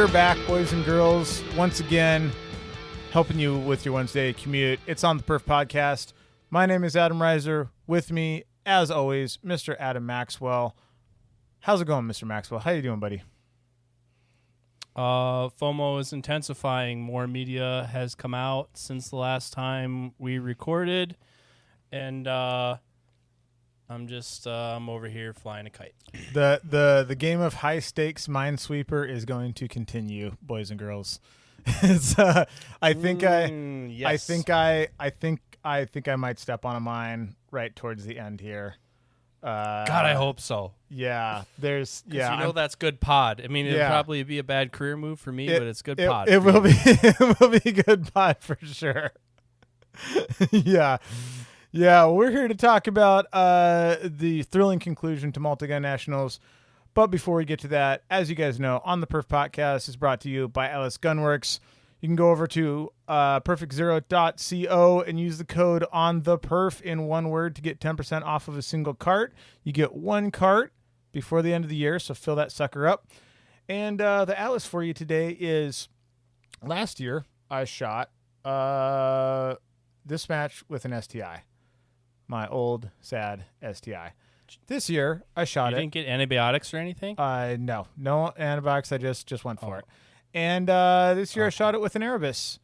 We're back, boys and girls, once again, helping you with your Wednesday commute. It's on the Perf Podcast. My name is Adam Reiser. With me, as always, Mr. Adam Maxwell. How's it going, Mr. Maxwell? How you doing, buddy? FOMO is intensifying. More media has come out since the last time we recorded, and I'm over here flying a kite. The game of high stakes Minesweeper is going to continue, boys and girls. It's I think I might step on a mine right towards the end here. God, I hope so. Yeah, that's good pod. I mean, it'll probably be a bad career move for me, but it's good pod. It will be it will be good pod for sure. Yeah, we're here to talk about the thrilling conclusion to Multigun Nationals. But before we get to that, as you guys know, On the Perf Podcast is brought to you by Ellis Gunworks. You can go over to perfectzero.co and use the code ONTHEPERF in one word to get 10% off of a single cart. You get one cart before the end of the year, so fill that sucker up. And the Atlas for you today is, last year I shot this match with an STI, my old, sad STI. This year I shot You didn't get antibiotics or anything? No antibiotics. I just went for it. And this year I shot it with an Erebus.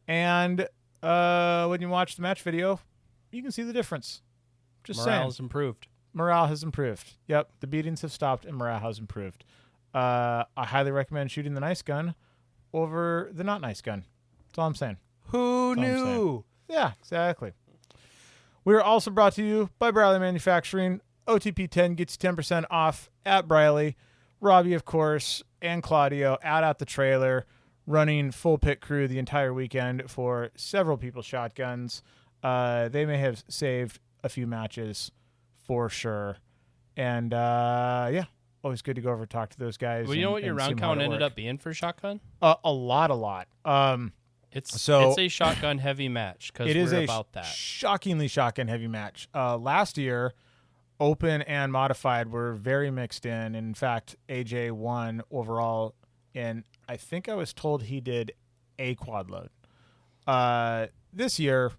And when you watch the match video, you can see the difference. Morale has improved. Morale has improved. Yep, the beatings have stopped and morale has improved. I highly recommend shooting the nice gun over the not nice gun. That's all I'm saying. Who knew? Yeah, exactly. We're also brought to you by Briley Manufacturing. OTP 10 gets you 10% off at Briley. Robbie, of course, and Claudio out the trailer, running full pit crew the entire weekend for several people's shotguns. They may have saved a few matches for sure. And, always good to go over and talk to those guys. Well, you know what your round count ended up being for shotgun? A lot. It's a shotgun heavy match because we're about that. Shockingly shotgun heavy match. Last year, open and modified were very mixed in. In fact, AJ won overall, and I think I was told he did a quad load. This year,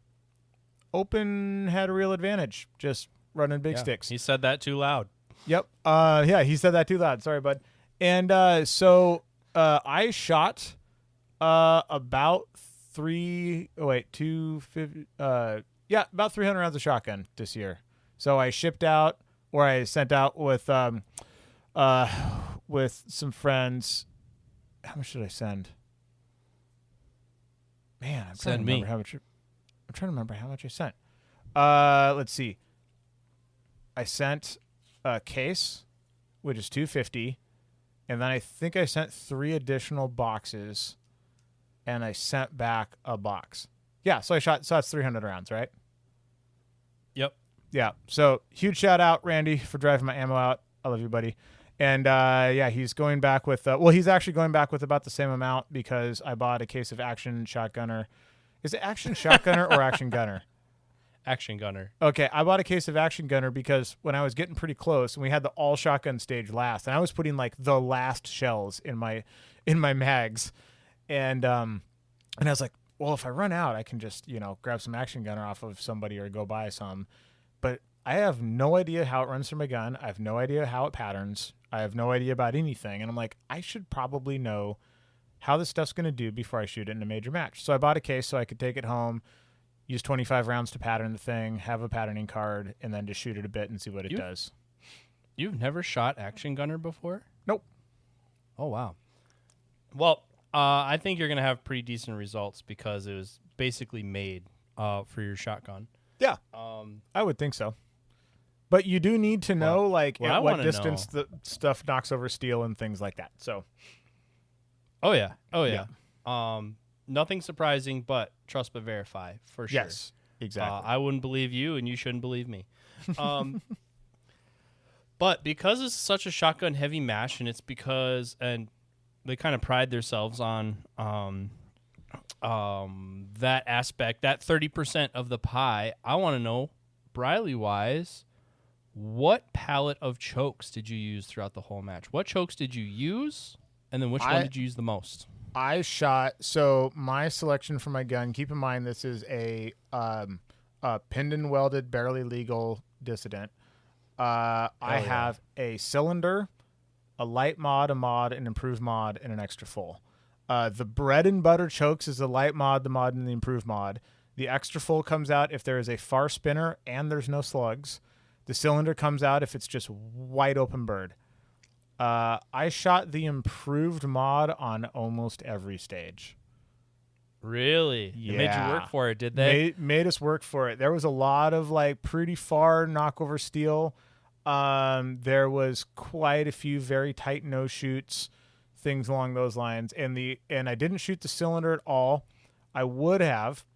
open had a real advantage, just running big sticks. He said that too loud. Yep. He said that too loud. Sorry, bud. And so I shot about 250. About 300 rounds of shotgun this year. So I shipped out, or I sent out with some friends. How much did I send? Man, I'm trying to remember how much I sent. Let's see. I sent a case, which is $250, and then I think I sent 3 additional boxes, and I sent back a box. Yeah, so that's 300 rounds, right? Yep. Yeah, so huge shout out, Randy, for driving my ammo out. I love you, buddy. And he's going back with he's actually going back with about the same amount because I bought a case of Action Shotgunner. Is it Action Shotgunner or Action Gunner? Action Gunner. Okay, I bought a case of Action Gunner because when I was getting pretty close and we had the all shotgun stage last, and I was putting like the last shells in my mags, and I was like, well, if I run out, I can just grab some Action Gunner off of somebody or go buy some. But I have no idea how it runs through my gun. I have no idea how it patterns. I have no idea about anything. And I'm like, I should probably know how this stuff's going to do before I shoot it in a major match. So I bought a case so I could take it home, use 25 rounds to pattern the thing, have a patterning card, and then just shoot it a bit and see what it does. You've never shot Action Gunner before? Nope. Oh, wow. Well, I think you're going to have pretty decent results because it was basically made for your shotgun. Yeah, I would think so. But you do need to know, at what distance the stuff knocks over steel and things like that. So, Oh yeah. Nothing surprising, but trust but verify for sure. Yes, exactly. I wouldn't believe you, and you shouldn't believe me. But because it's such a shotgun heavy match, and it's because they kind of pride themselves on that aspect, that 30% of the pie. I want to know, Briley-wise, what palette of chokes did you use throughout the whole match? What chokes did you use, And then which one did you use the most? I shot. So my selection for my gun. Keep in mind this is a pinned and welded, barely legal Dissident. I have a cylinder, a light mod, a mod, an improved mod, and an extra full. The bread and butter chokes is the light mod, the mod, and the improved mod. The extra full comes out if there is a far spinner and there's no slugs. The cylinder comes out if it's just wide open bird. I shot the improved mod on almost every stage. Really? Yeah. It made you work for it, did they? Made us work for it. There was a lot of like pretty far knockover steel. There was quite a few very tight no shoots, things along those lines. And I didn't shoot the cylinder at all. I would have,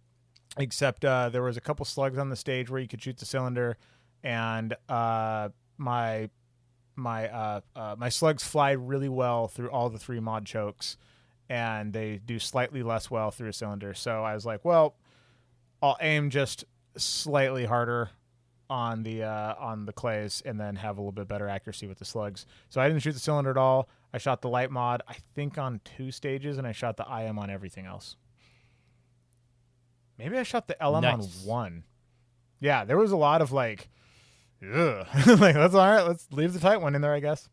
except there was a couple slugs on the stage where you could shoot the cylinder, and my slugs fly really well through all the 3 mod chokes, and they do slightly less well through a cylinder. So I was like, well, I'll aim just slightly harder on the clays and then have a little bit better accuracy with the slugs. So I didn't shoot the cylinder at all. I shot the light mod, I think, on 2 stages, and I shot the IM on everything else. Maybe I shot the LM on 1. Yeah, there was a lot of like, ugh. Like, that's all right. Let's leave the tight one in there, I guess.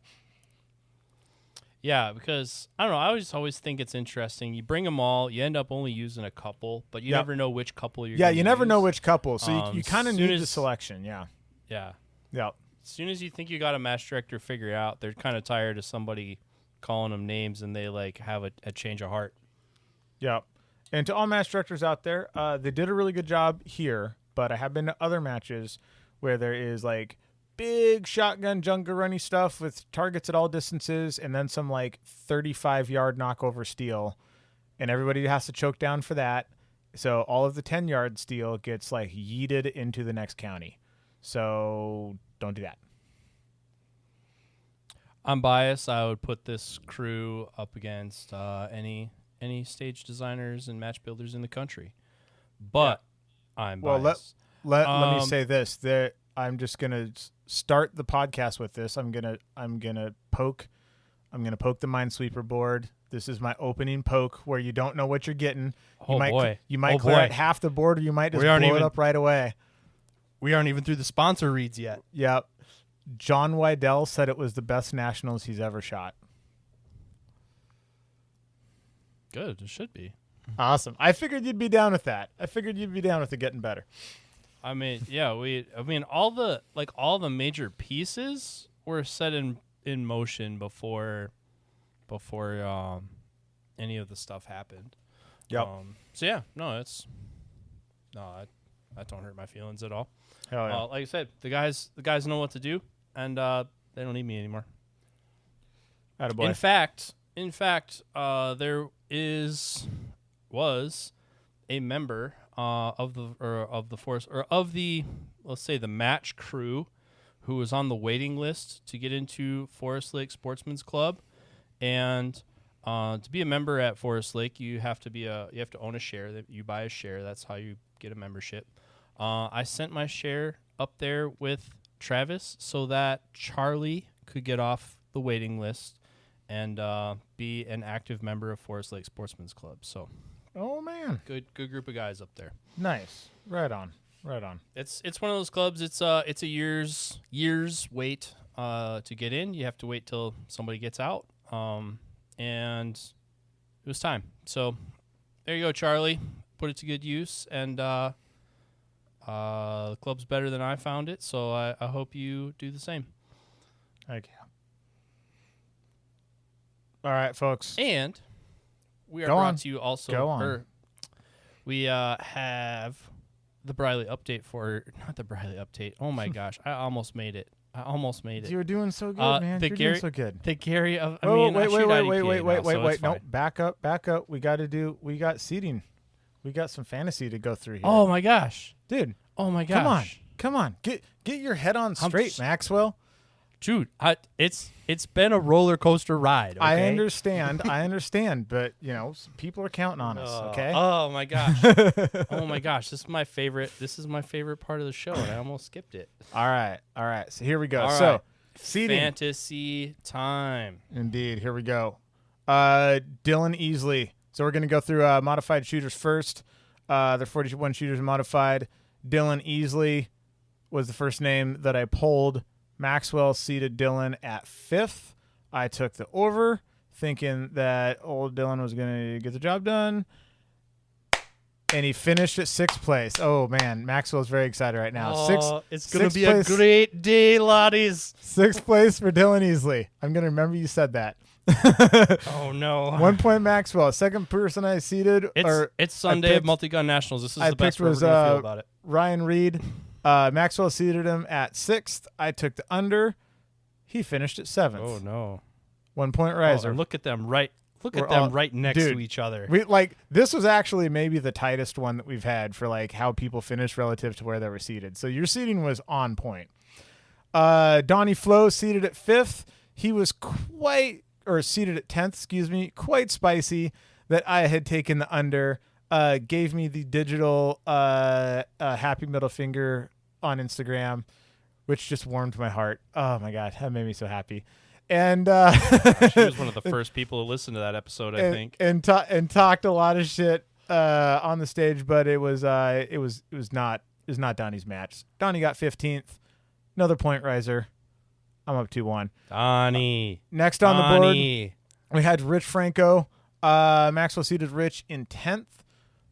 Yeah, because, I don't know, I just always think it's interesting. You bring them all, you end up only using a couple, but you never know which couple you're going to you never use. know which couple, so you kind of need the selection, Yeah. Yeah. As soon as you think you got a match director figured out, they're kind of tired of somebody calling them names, and they, like, have a change of heart. Yeah. And to all match directors out there, they did a really good job here, but I have been to other matches where there is, like, big shotgun jungle runny stuff with targets at all distances, and then some like 35-yard knockover steel, and everybody has to choke down for that. So all of the 10-yard steel gets like yeeted into the next county. So don't do that. I'm biased. I would put this crew up against any stage designers and match builders in the country, but I'm biased. Well, let me say this: I'm just gonna start the podcast with this. I'm gonna poke the Minesweeper board. This is my opening poke where you don't know what you're getting. You might clear out half the board, or you might just blow it up right away. We aren't even through the sponsor reads yet. Yep. Todd Wiedell said it was the best nationals he's ever shot. Good. It should be. Awesome. I figured you'd be down with that. I figured you'd be down with it getting better. I mean, yeah, all the major pieces were set in motion before any of the stuff happened. Yep. That don't hurt my feelings at all. Hell yeah. Like I said, the guys know what to do, and they don't need me anymore. Attaboy. In fact, there was a member of the let's say the match crew who was on the waiting list to get into Forest Lake Sportsman's Club, and to be a member at Forest Lake, you have to own a share. That you buy a share. That's how you get a membership. I sent my share up there with Travis so that Charlie could get off the waiting list and be an active member of Forest Lake Sportsman's Club. So. Oh man, good group of guys up there. Nice, right on. It's one of those clubs. It's a years wait to get in. You have to wait till somebody gets out. And it was time. So there you go, Charlie. Put it to good use, and the club's better than I found it. So I hope you do the same. Heck yeah. All right, folks. And we are brought to you also. Go on. We have the Briley update not the Briley update. Oh my gosh, I almost made it. You were doing so good, man. You're doing so good. The Gary of. Wait. No, back up. We got seating. We got some fantasy to go through here. Oh my gosh, dude. Oh my gosh. Come on. Get your head on straight, Maxwell. Dude, it's been a roller coaster ride. Okay? I understand, but people are counting on us. Okay. Oh my gosh. Oh my gosh. This is my favorite part of the show, and I almost skipped it. All right. So here we go. All so right. seating. Fantasy time. Indeed. Here we go. Dylan Easley. So we're going to go through modified shooters first. They're 41 shooters modified. Dylan Easley was the first name that I pulled. Maxwell seated Dylan at 5th. I took the over, thinking that old Dylan was going to get the job done. And he finished at 6th place. Oh, man. Maxwell's very excited right now. It's going to be a great day, laddies. 6th place for Dylan Easley. I'm going to remember you said that. Oh, no. 1 point Maxwell. Second person I seated. It's Sunday of Multigun Nationals. This is the best way we're going to feel about it. Ryan Reed. Maxwell seated him at 6th. I took the under. He finished at 7th. Oh, no. 1 point riser. Look at them right next to each other. This was actually maybe the tightest one that we've had for like how people finished relative to where they were seated. So your seating was on point. Donny Flo seated at 5th. He was seated at 10th, excuse me, quite spicy that I had taken the under. Gave me the digital happy middle finger on Instagram, which just warmed my heart. Oh my God, that made me so happy. And she was one of the first people to listen to that episode, I think, and talked a lot of shit on the stage, but it was not Donnie's match. Donnie got 15th, another point riser. I'm up 2-1. Donnie. Next on the board, we had Rich Franco. Maxwell seated Rich in 10th.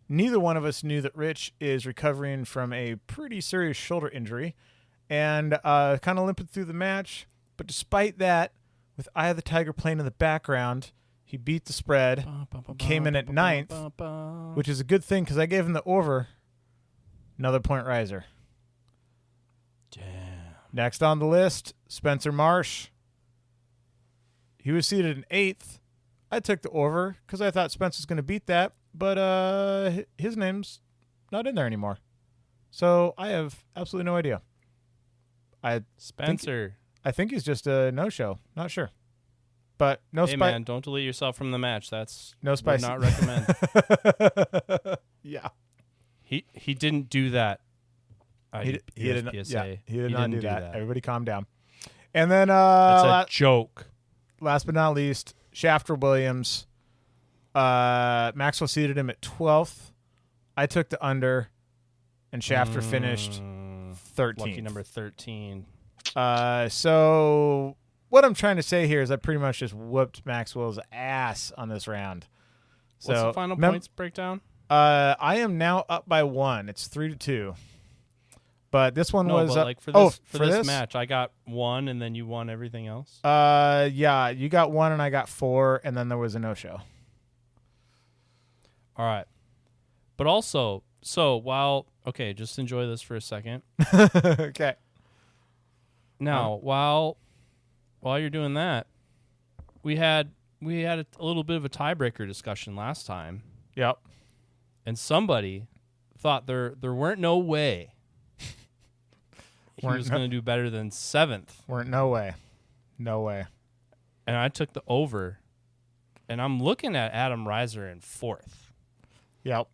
Neither one of us knew that Rich is recovering from a pretty serious shoulder injury and kind of limping through the match. But despite that, with Eye of the Tiger playing in the background, he beat the spread, came in at 9th, which is a good thing because I gave him the over. Another point riser. Damn. Next on the list, Spencer Marsh. He was seated in 8th. I took the over because I thought Spence was going to beat that, but his name's not in there anymore. So I have absolutely no idea. Spencer. I think he's just a no-show. Not sure. But no spice. Hey, man, don't delete yourself from the match. That's no spice. Would not recommend. Yeah. He didn't do that. He did not do that. Everybody calm down. And then that's a joke. Last but not least, Shafter Williams. Maxwell seated him at 12th. I took the under, and Shafter finished 13th. Lucky number 13. So what I'm trying to say here is I pretty much just whooped Maxwell's ass on this round. So what's the final points breakdown? I am now up by 1. It's 3-2. But this one was like for this match, I got 1, and then you won everything else. Yeah, you got 1, and I got 4, and then there was a no-show. All right, but also, just enjoy this for a second. Okay. Now, while you're doing that, we had a little bit of a tiebreaker discussion last time. Yep. And somebody thought there weren't no way he was going to do better than 7th. No way. And I took the over, and I'm looking at Adam Reiser in 4th. Yep.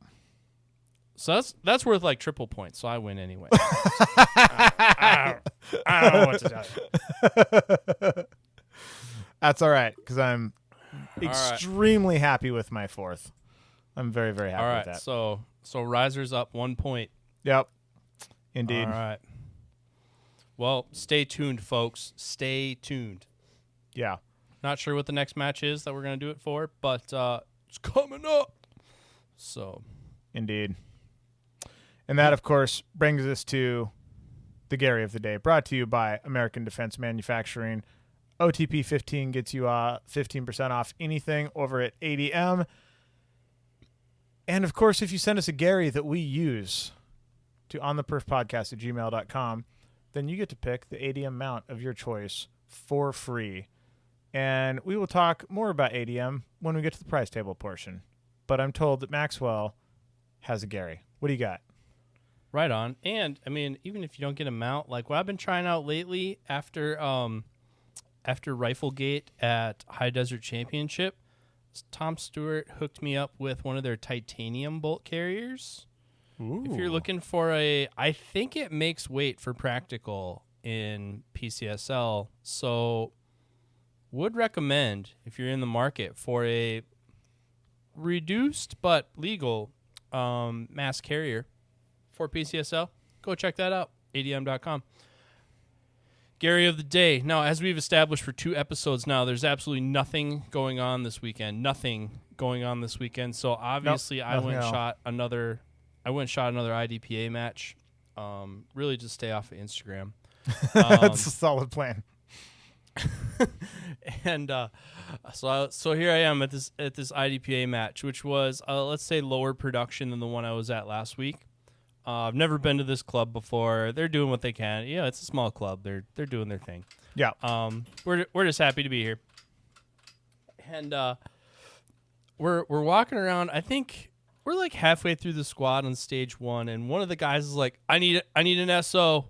So that's worth like triple points, so I win anyway. I don't know what to tell you. That's all right, because I'm extremely happy with my 4th. I'm very, very happy with that. So Reiser's up 1 point. Yep. Indeed. All right. Well, stay tuned, folks. Stay tuned. Yeah. Not sure what the next match is that we're going to do it for, but it's coming up. So. Indeed. And that, of course, brings us to the Gary of the Day, brought to you by American Defense Manufacturing. OTP 15 gets you 15% off anything over at ADM. And, of course, if you send us a Gary that we use to ontheperfpodcast@gmail.com, then you get to pick the ADM mount of your choice for free. And we will talk more about ADM when we get to the prize table portion. But I'm told that Maxwell has a Gary. What do you got? Right on. And, I mean, even if you don't get a mount, like what I've been trying out lately after Riflegate at High Desert Championship, Tom Stewart hooked me up with one of their titanium bolt carriers. Ooh. If you're looking for I think it makes weight for practical in PCSL. So would recommend, if you're in the market for a reduced but legal mass carrier for PCSL, go check that out, adm.com. Gary of the day. Now, as we've established for 2 episodes now, there's absolutely nothing going on this weekend. So obviously, I went and shot another IDPA match. Really, just stay off of Instagram. That's a solid plan. And so here I am at this IDPA match, which was let's say lower production than the one I was at last week. I've never been to this club before. They're doing what they can. Yeah, it's a small club. They're doing their thing. Yeah. We're just happy to be here. And we're walking around. I think we're like halfway through the squad on stage 1, and one of the guys is like, I need an SO.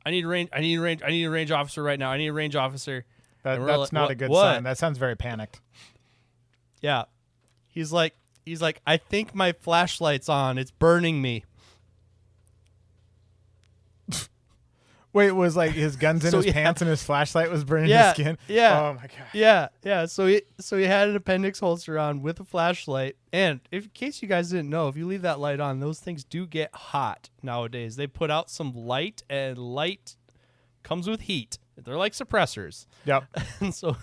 I need a range officer right now. I need a range officer. That's not a good sign. That sounds very panicked. Yeah. He's like, I think my flashlight's on. It's burning me. Wait, was like his gun's in his pants and his flashlight was burning his skin? Yeah. Oh my god. Yeah. So he had an appendix holster on with a flashlight. And in case you guys didn't know, if you leave that light on, those things do get hot nowadays. They put out some light, and light comes with heat. They're like suppressors. Yep. And so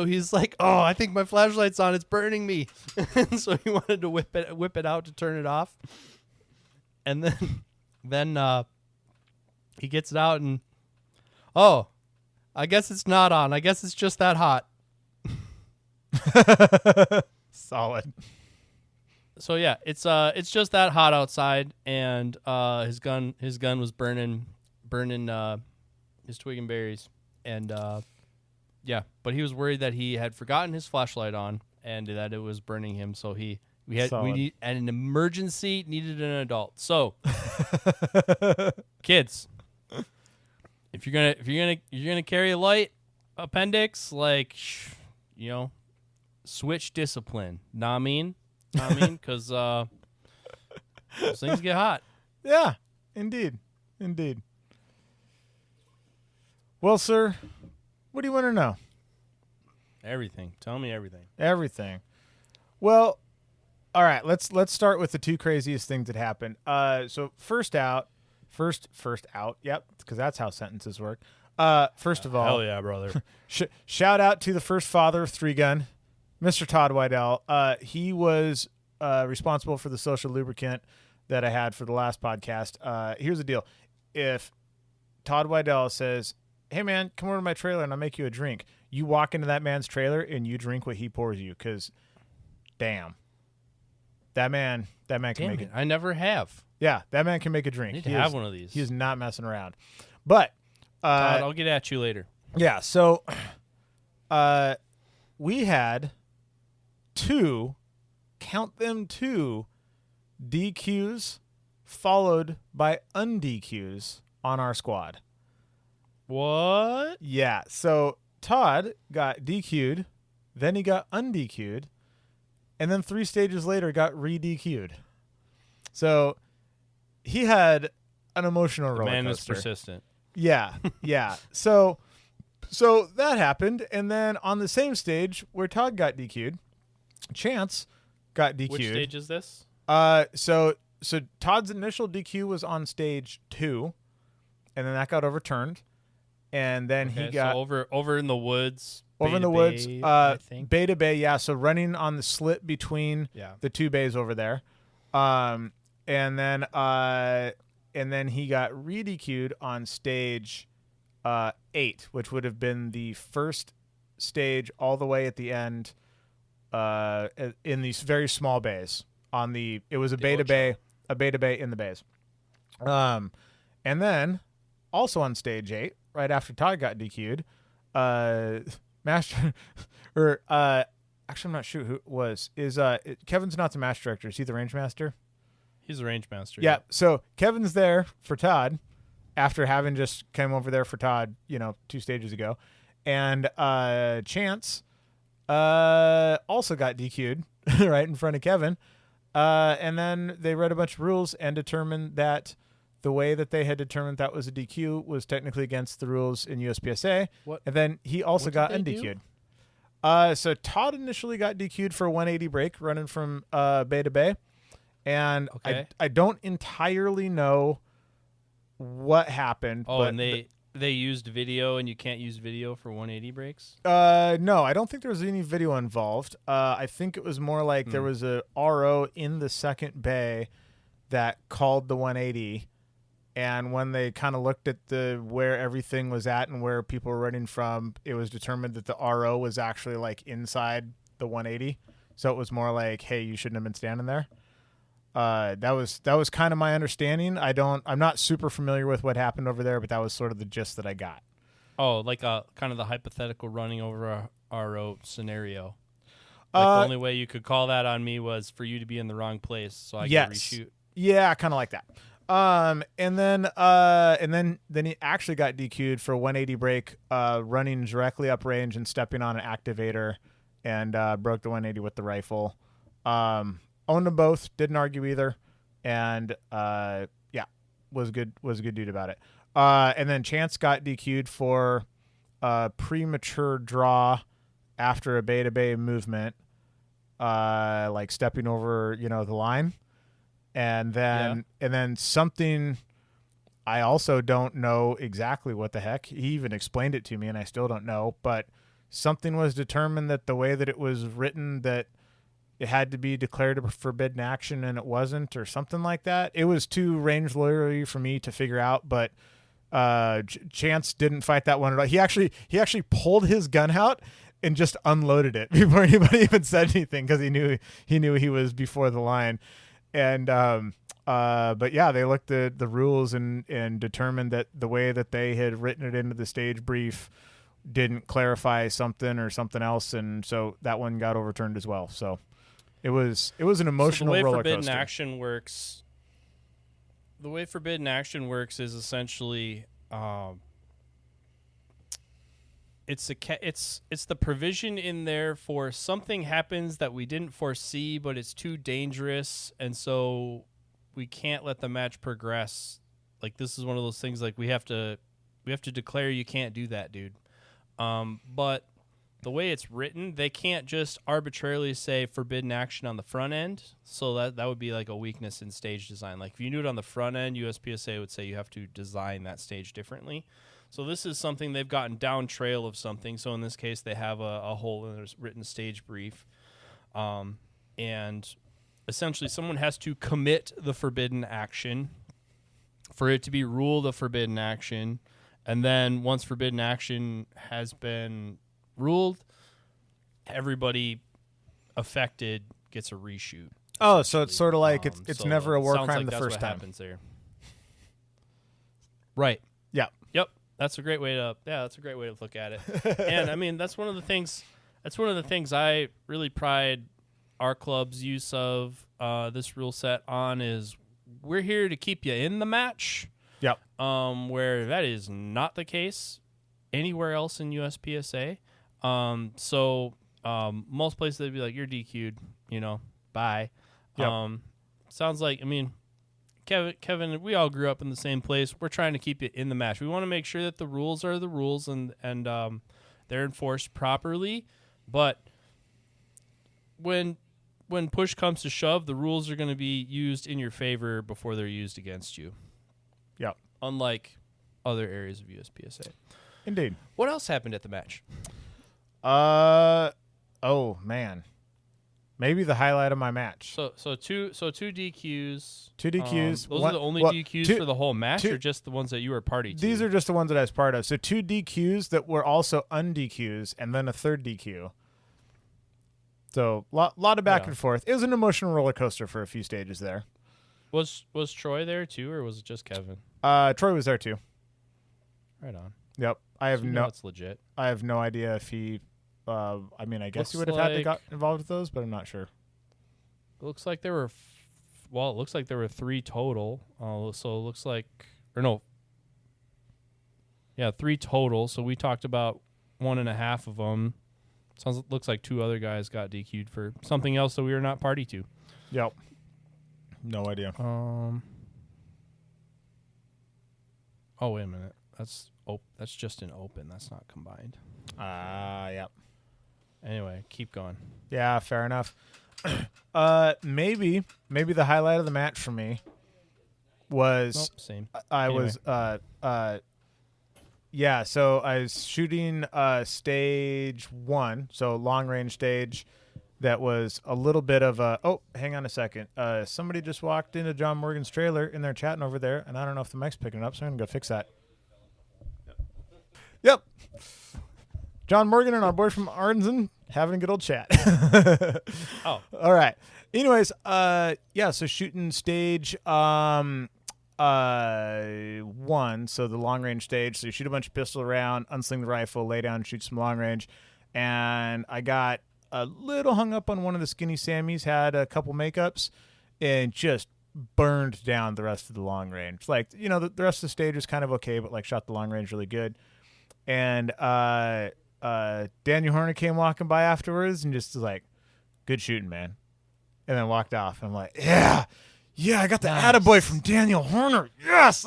he's like, "Oh, I think my flashlight's on. It's burning me." And so he wanted to whip it out to turn it off. And then he gets it out and, oh, I guess it's not on. I guess it's just that hot. Solid. So yeah, it's just that hot outside, and his gun was burning his twig and berries, and yeah, but he was worried that he had forgotten his flashlight on and that it was burning him. So we need an emergency needed an adult. So kids, if you're gonna carry a light appendix, like, switch discipline. Know what I mean? Because those things get hot. Yeah, indeed. Well, sir, what do you want to know? Everything. Tell me everything. Everything. Well, all right. Let's start with the 2 craziest things that happened. So first out. Yep, because that's how sentences work. First of all, hell yeah, brother. Shout out to the first father of 3-gun, Mr. Todd Wiedell. He was responsible for the social lubricant that I had for the last podcast. Here's the deal: if Todd Wiedell says, "Hey man, come over to my trailer and I'll make you a drink," you walk into that man's trailer and you drink what he pours you, because damn, that man can make it. I never have. Yeah, that man can make a drink. I need to have one of these. He is not messing around. But Todd, I'll get at you later. Yeah, so we had 2 DQs followed by undQs on our squad. What? Yeah, so Todd got DQ'd, then he got undQ'd, and then 3 stages later got re-DQ'd. So he had an emotional roller coaster. Man is persistent. Yeah. So that happened, and then on the same stage where Todd got DQ'd, Chance got DQ'd. Which stage is this? So Todd's initial DQ was on stage 2, and then that got overturned, and then he got over in the woods. I think. Beta Bay, yeah. So running on the slit between the 2 bays over there, and then he got re-DQ'd on stage 8, which would have been the first stage all the way at the end, in these very small bays. It was a beta bay in the bays. And then also on stage 8, right after Todd got DQ'd, Master, or actually I'm not sure who it was. Kevin's not the master director? Is he the range master? He's the range master. Yeah. So Kevin's there for Todd after having just come over there for Todd, 2 stages ago, and Chance also got DQ'd right in front of Kevin, and then they read a bunch of rules and determined that the way that they had determined that was a DQ was technically against the rules in USPSA. What? And then he also got undQ'd. So Todd initially got DQ'd for a 180 break running from bay to bay, and Okay. I don't entirely know what happened. Oh, but and they used video, and you can't use video for 180 breaks? no, I don't think there was any video involved. I think it was more like there was a RO in the second bay that called the 180, and when they kind of looked at where everything was at and where people were running from, it was determined that the RO was actually like inside the 180. So it was more like, hey, you shouldn't have been standing there. That was kind of my understanding. I'm not super familiar with what happened over there, but that was sort of the gist that I got. Oh, like a kind of the hypothetical running over a RO scenario. Like the only way you could call that on me was for you to be in the wrong place, so I could reshoot. Yeah, kind of like that. And then he actually got DQ'd for a 180 break, running directly up range and stepping on an activator, and broke the 180 with the rifle. Owned them both, didn't argue either, and was a good dude about it. And then Chance got DQ'd for premature draw after a bay to bay movement, like stepping over the line. And then something, I also don't know exactly what the heck. He even explained it to me, and I still don't know. But something was determined that the way that it was written, that it had to be declared a forbidden action, and it wasn't, or something like that. It was too range lawyery for me to figure out. But Chance didn't fight that one at all. He actually pulled his gun out and just unloaded it before anybody even said anything, because he knew he was before the line. And but yeah, they looked at the rules and determined that the way that they had written it into the stage brief didn't clarify something or something else, and so that one got overturned as well. So it was an emotional roller coaster. The way forbidden action works is essentially it's the provision in there for something happens that we didn't foresee, but it's too dangerous, and so we can't let the match progress. Like, this is one of those things, like we have to declare you can't do that, dude. But the way it's written, they can't just arbitrarily say forbidden action on the front end. So that would be like a weakness in stage design. Like if you knew it on the front end, USPSA would say you have to design that stage differently. So this is something they've gotten down trail of something. So in this case, they have a hole in their written stage brief. And essentially someone has to commit the forbidden action for it to be ruled a forbidden action. And then once forbidden action has been ruled, everybody affected gets a reshoot. Oh, so it's sort of like it's so never a war crime like the that's first what time. Happens there. Right. Yeah. Yep. That's a great way to look at it. And I mean, that's one of the things I really pride our club's use of this rule set on is we're here to keep you in the match. Yep. Where that is not the case anywhere else in USPSA. So most places they'd be like, you're DQ'd, bye. Yep. Sounds like, I mean, Kevin, we all grew up in the same place. We're trying to keep you in the match. We want to make sure that the rules are the rules and they're enforced properly. But when push comes to shove, the rules are going to be used in your favor before they're used against you. Yep. Unlike other areas of USPSA. Indeed. What else happened at the match? Oh man, maybe the highlight of my match. So two DQs. Two DQs. Those are the only DQs for the whole match, or just the ones that you were party to? These are just the ones that I was part of. So two DQs that were also un-DQs, and then a third DQ. So lot of back and forth. It was an emotional roller coaster for a few stages there. Was Troy there too, or was it just Kevin? Troy was there too. Right on. Yep. That's legit. I have no idea if he. I mean, I guess he would have had to got involved with those, but I'm not sure. It looks like there were. It looks like there were 3 total. So it looks like, or no. Yeah, 3 total. So we talked about 1.5 of them. Looks like 2 other guys got DQ'd for something else that we were not party to. Yep. No idea. Oh, wait a minute. That's just an open. That's not combined. Yep. Anyway, keep going. Yeah, fair enough. Maybe the highlight of the match for me was Same. I Anyway. was so I was shooting stage 1, so long range stage. That was a little bit of a hang on a second. Somebody just walked into John Morgan's trailer and they're chatting over there, and I don't know if the mic's picking it up, so I'm gonna go fix that. Yep. John Morgan and our boy from Arnzen having a good old chat. Oh. All right. Anyways, so shooting stage 1, so the long range stage. So you shoot a bunch of pistol around, unsling the rifle, lay down, shoot some long range. And I got a little hung up on one of the skinny Sammys, had a couple makeups, and just burned down the rest of the long range. Like, the rest of the stage was kind of okay, but like shot the long range really good. And Daniel Horner came walking by afterwards and just was like, good shooting, man. And then walked off. And I'm like, yeah, I got the attaboy from Daniel Horner. Yes.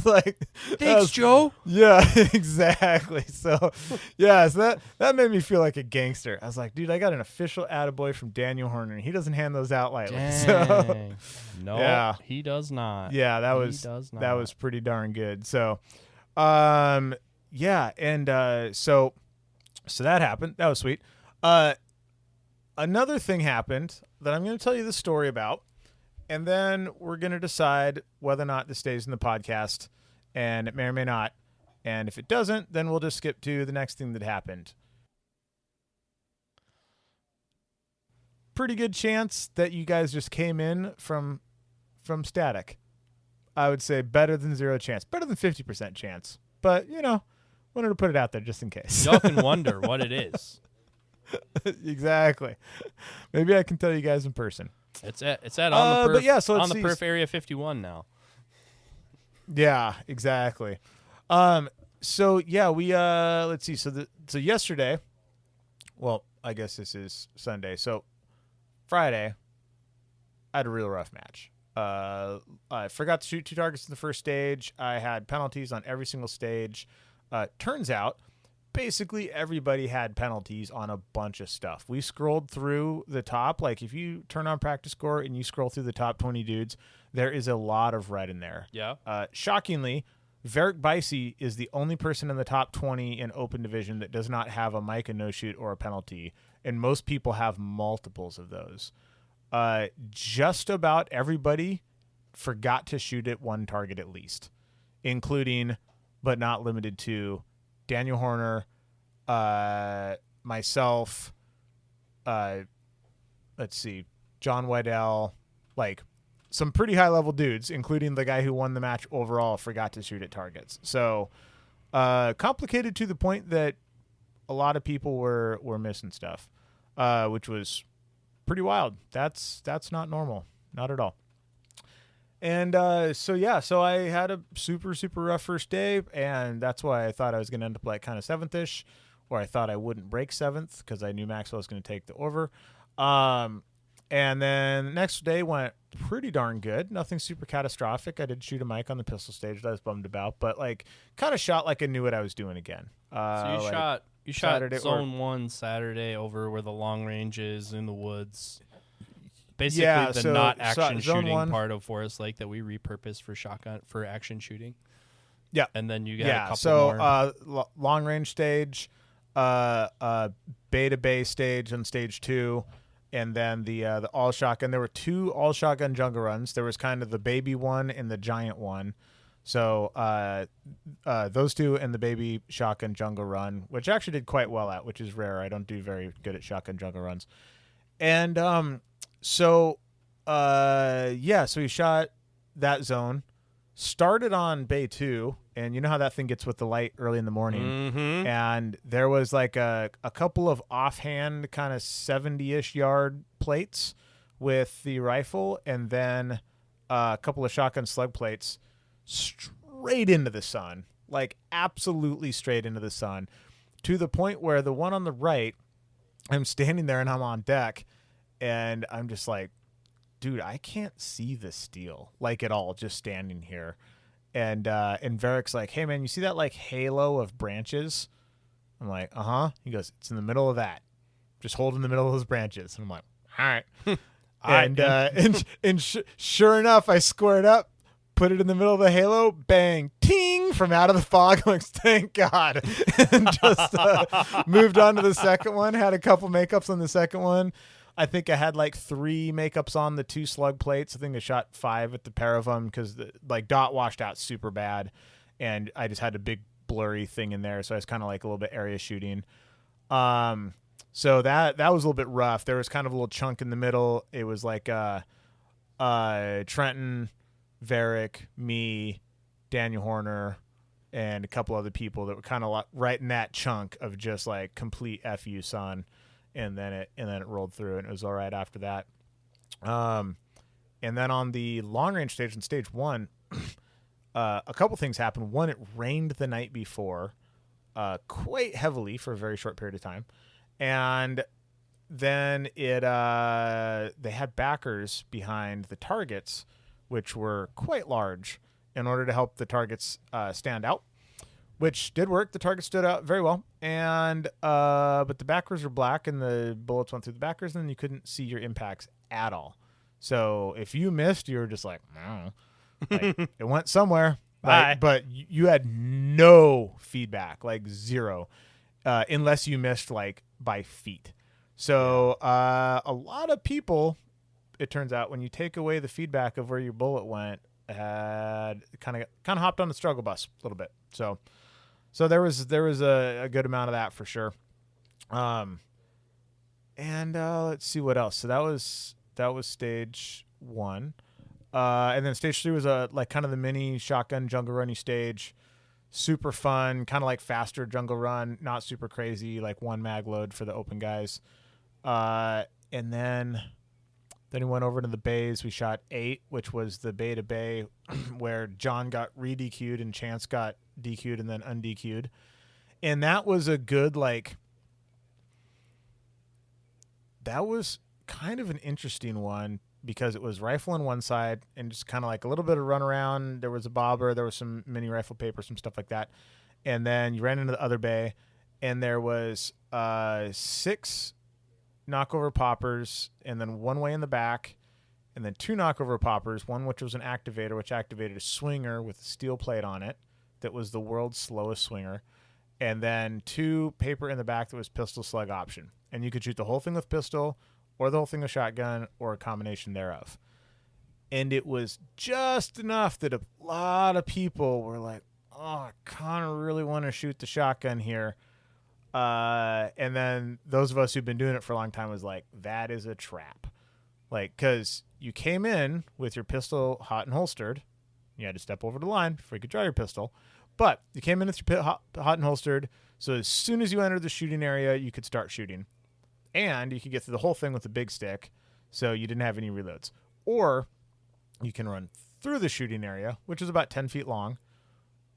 Like, Thanks, Joe. Yeah, exactly. So that made me feel like a gangster. I was like, dude, I got an official attaboy from Daniel Horner. He doesn't hand those out lightly. Dang. So, No, yeah. He does not. Yeah, that was pretty darn good. So, and so that happened. That was sweet. Another thing happened that I'm going to tell you the story about, and then we're going to decide whether or not this stays in the podcast, and it may or may not. And if it doesn't, then we'll just skip to the next thing that happened. Pretty good chance that you guys just came in from static. I would say better than 0 chance. Better than 50% chance. But, wanted to put it out there just in case. Y'all can wonder what it is. Exactly. Maybe I can tell you guys in person. It's at on the perf, but yeah, so on the see. perf area 51 now. Yeah, exactly. So yeah, we let's see. So yesterday, well, I guess this is Sunday. So Friday, I had a real rough match. I forgot to shoot 2 targets in the first stage. I had penalties on every single stage. Turns out, basically everybody had penalties on a bunch of stuff. We scrolled through the top. Like, if you turn on practice score and you scroll through the top 20 dudes, there is a lot of red in there. Yeah. Shockingly, Varric Bicey is the only person in the top 20 in open division that does not have a Micah no-shoot or a penalty, and most people have multiples of those. Just about everybody forgot to shoot at 1 target at least, including, but not limited to, Daniel Horner, myself, let's see, John Wiedell, like some pretty high-level dudes, including the guy who won the match overall, forgot to shoot at targets. So complicated to the point that a lot of people were missing stuff, which was pretty wild. That's not normal, not at all. And so I had a super, super rough first day, and that's why I thought I was going to end up like kind of 7th-ish, or I thought I wouldn't break 7th because I knew Maxwell was going to take the over. And then the next day went pretty darn good. Nothing super catastrophic. I did shoot a mic on the pistol stage that I was bummed about, but like kind of shot like I knew what I was doing again. So you shot Saturday zone 1 Saturday over where the long range is in the woods. Basically, the not action shooting part of Forest Lake that we repurposed for action shooting. Yeah, and then you got a couple more. Long range stage, beta bay stage on stage 2, and then the all shotgun. There were 2 all shotgun jungle runs. There was kind of the baby one and the giant one. So those 2 and the baby shotgun jungle run, which I actually did quite well at, which is rare. I don't do very good at shotgun jungle runs, and So we shot that zone, started on Bay 2, and you know how that thing gets with the light early in the morning. Mm-hmm. And there was like a couple of offhand kind of 70-ish yard plates with the rifle, and then a couple of shotgun slug plates straight into the sun, like absolutely straight into the sun, to the point where the one on the right, I'm standing there and I'm on deck, and I'm just like, dude, I can't see the steel like at all, just standing here. And Varric's like, hey man, you see that like halo of branches? I'm like, uh-huh. He goes, it's in the middle of that. just hold in the middle of those branches. And I'm like, all right. And sure enough, I squared up, put it in the middle of the halo, bang, ting, from out of the fog. I'm like, thank God. And just moved on to the second one, had a couple makeups on the second one. I think I had like 3 makeups on the 2 slug plates. I think I shot 5 at the pair of them because like dot washed out super bad. And I just had a big blurry thing in there. So I was kind of like a little bit area shooting. So that was a little bit rough. There was kind of a little chunk in the middle. It was like Trenton, Varick, me, Daniel Horner, and a couple other people that were kind of right in that chunk of just like complete FU son. And then it rolled through, and it was all right after that. And then on the long range stage, in stage 1, a couple things happened. One, it rained the night before, quite heavily for a very short period of time, and then they had backers behind the targets, which were quite large, in order to help the targets stand out. Which did work. The target stood out very well, and but the backers were black, and the bullets went through the backers, and then you couldn't see your impacts at all. So if you missed, you were just like, no, like, it went somewhere. Bye. But you had no feedback, like 0, unless you missed like by feet. So a lot of people, it turns out, when you take away the feedback of where your bullet went, had kind of hopped on the struggle bus a little bit. So there was a good amount of that for sure. And let's see what else. So that was stage 1. And then stage 3 was like kind of the mini shotgun jungle runny stage. Super fun, kind of like faster jungle run, not super crazy, like 1 mag load for the open guys. And then we went over to the bays. We shot 8, which was the bay to bay where John got re-DQ'd and Chance got DQ'd and then undQ'd. And that was a good, like, that was kind of an interesting one because it was rifle on one side and just kind of like a little bit of run around. There was a bobber, there was some mini rifle paper, some stuff like that. And then you ran into the other bay and there was 6 knockover poppers and then 1 way in the back and then 2 knockover poppers, one which was an activator, which activated a swinger with a steel plate on it that was the world's slowest swinger, and then 2 paper in the back that was pistol slug option. And you could shoot the whole thing with pistol or the whole thing with shotgun or a combination thereof. And it was just enough that a lot of people were like, oh, I kind of really want to shoot the shotgun here. And then those of us who've been doing it for a long time was like, that is a trap. Like, because you came in with your pistol hot and holstered. You had to step over the line before you could draw your pistol. But you came in with your hot and holstered, so as soon as you entered the shooting area, you could start shooting. And you could get through the whole thing with a big stick, so you didn't have any reloads. Or you can run through the shooting area, which is about 10 feet long,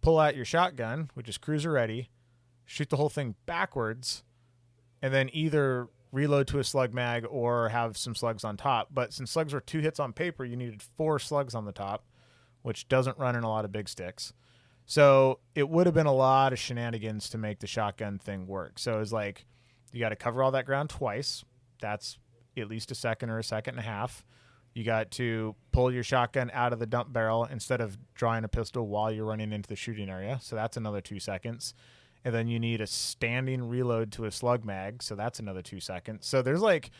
pull out your shotgun, which is cruiser ready, shoot the whole thing backwards, and then either reload to a slug mag or have some slugs on top. But since slugs were 2 hits on paper, you needed 4 slugs on the top, which doesn't run in a lot of big sticks. So it would have been a lot of shenanigans to make the shotgun thing work. So it was like, you got to cover all that ground twice. That's at least a second or a second and a half. You got to pull your shotgun out of the dump barrel instead of drawing a pistol while you're running into the shooting area. So that's another 2 seconds. And then you need a standing reload to a slug mag. So that's another 2 seconds. So there's like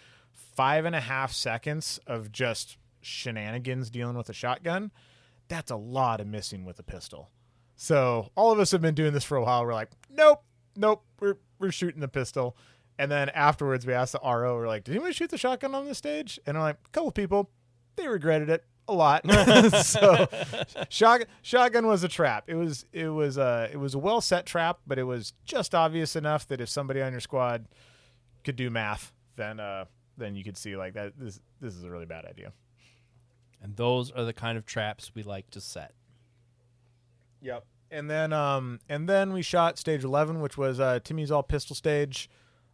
5.5 seconds of just shenanigans dealing with a shotgun. That's a lot of missing with a pistol. So all of us have been doing this for a while. We're like, nope, we're shooting the pistol. And then afterwards we asked the RO, we're like, did anyone shoot the shotgun on this stage? And I'm like, a couple people, they regretted it a lot. So shotgun was a trap. It was a well set trap, but it was just obvious enough that if somebody on your squad could do math, then you could see like that this is a really bad idea. And those are the kind of traps we like to set. Yep. And then we shot stage 11, which was Timmy's all pistol stage.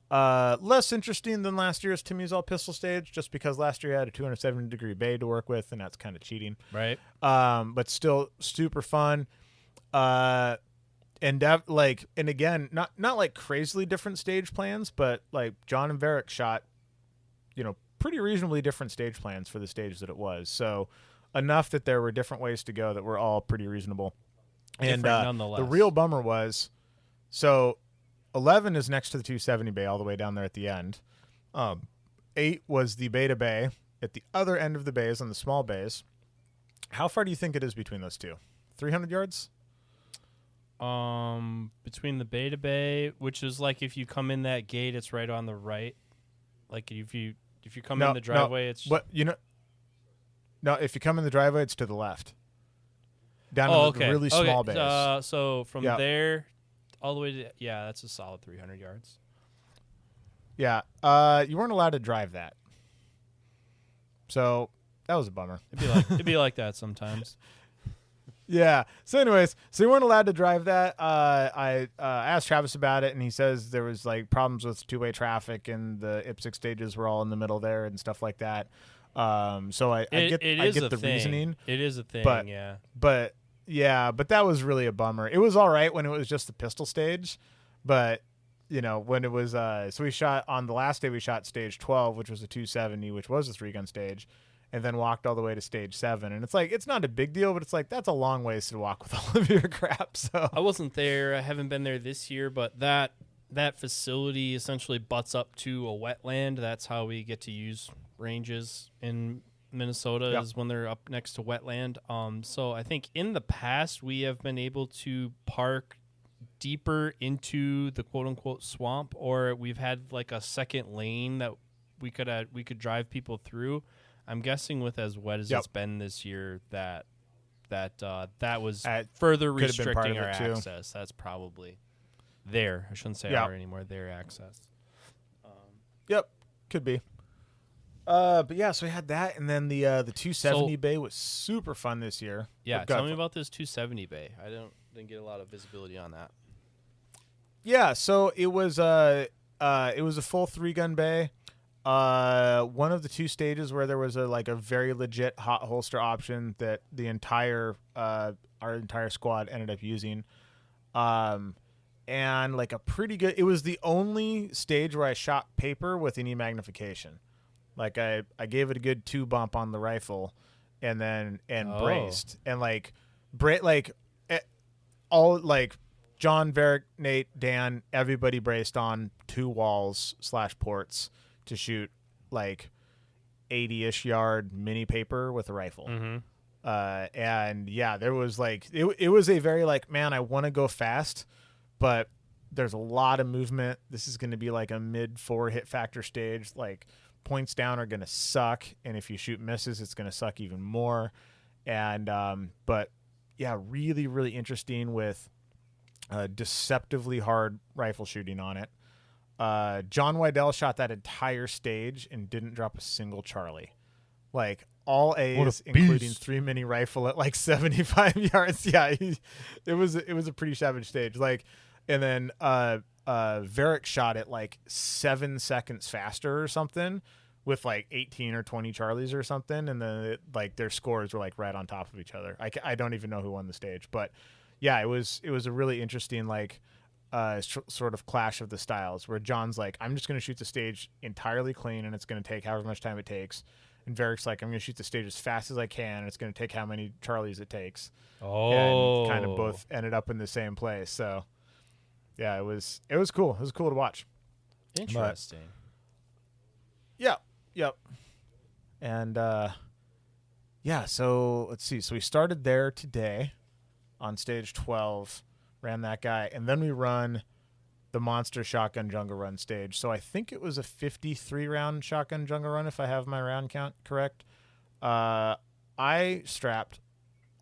Less interesting than last year's Timmy's all pistol stage, just because last year I had a 270-degree bay to work with, and that's kind of cheating. Right. But still super fun. and again, not like crazily different stage plans, but like John and Varick shot, pretty reasonably different stage plans for the stage that it was. So enough that there were different ways to go that were all pretty reasonable. And nonetheless. The real bummer was, so 11 is next to the 270 bay all the way down there at the end. 8 was the beta bay at the other end of the bays on the small bays. How far do you think it is between those two? 300 yards? Between the beta bay, which is like if you come in that gate, it's right on the right. Like if you come in the driveway, it's no. If you come in the driveway, it's to the left. Down in the really small bays. So from there all the way to that's a solid 300 yards. Yeah. You weren't allowed to drive that, so that was a bummer. It'd be like that sometimes. Yeah. So anyways, we weren't allowed to drive that. I asked Travis about it, and he says there was like problems with two-way traffic, and the IPSC stages were all in the middle there and stuff like that. So I get the reasoning. It is a thing, But that was really a bummer. It was all right when it was just the pistol stage, but when it was so we shot on the last day, we shot stage 12, which was a 270, which was a 3-gun stage. And then walked all the way to stage 7. And it's like, it's not a big deal, but it's like, that's a long ways to walk with all of your crap. So I wasn't there. I haven't been there this year, but that facility essentially butts up to a wetland. That's how we get to use ranges in Minnesota is when they're up next to wetland. So I think in the past we have been able to park deeper into the quote unquote swamp, or we've had like a second lane that we could drive people through. I'm guessing with as wet as it's been this year, that was further restricting our access. That's probably there. I shouldn't say our anymore. Their access. Could be. But yeah, so we had that, and then the 270 bay was super fun this year. Yeah, tell me about this 270 bay. I didn't get a lot of visibility on that. Yeah, so it was a full 3-gun bay. One of the two stages where there was a very legit hot holster option that the our entire squad ended up using. And like a pretty good, it was the only stage where I shot paper with any magnification. Like I gave it a good 2 bump on the rifle and braced and all John, Varick, Nate, Dan, everybody braced on 2 walls / ports to shoot like 80-ish yard mini paper with a rifle. Mm-hmm. And yeah, there was it was a very man, I want to go fast, but there's a lot of movement. This is going to be like a mid 4 hit factor stage. Points down are going to suck. And if you shoot misses, it's going to suck even more. And, but yeah, really, really interesting with deceptively hard rifle shooting on it. John Wiedell shot that entire stage and didn't drop a single Charlie. All A's, including 3 mini rifle at 75 yards. Yeah, it was a pretty savage stage. And then Varick shot it 7 seconds faster or something with 18 or 20 Charlies or something. And then their scores were right on top of each other. I don't even know who won the stage, but yeah, it was a really interesting sort of clash of the styles where John's I'm just going to shoot the stage entirely clean and it's going to take however much time it takes. And Varick's I'm going to shoot the stage as fast as I can and it's going to take how many Charlies it takes. And kind of both ended up in the same place. So yeah, it was cool. It was cool to watch. Interesting. Yep. And yeah, so let's see. So we started there today on stage 12. Ran that guy, and then we run the monster shotgun jungle run stage. So I think it was a 53 round shotgun jungle run, if I have my round count correct. I strapped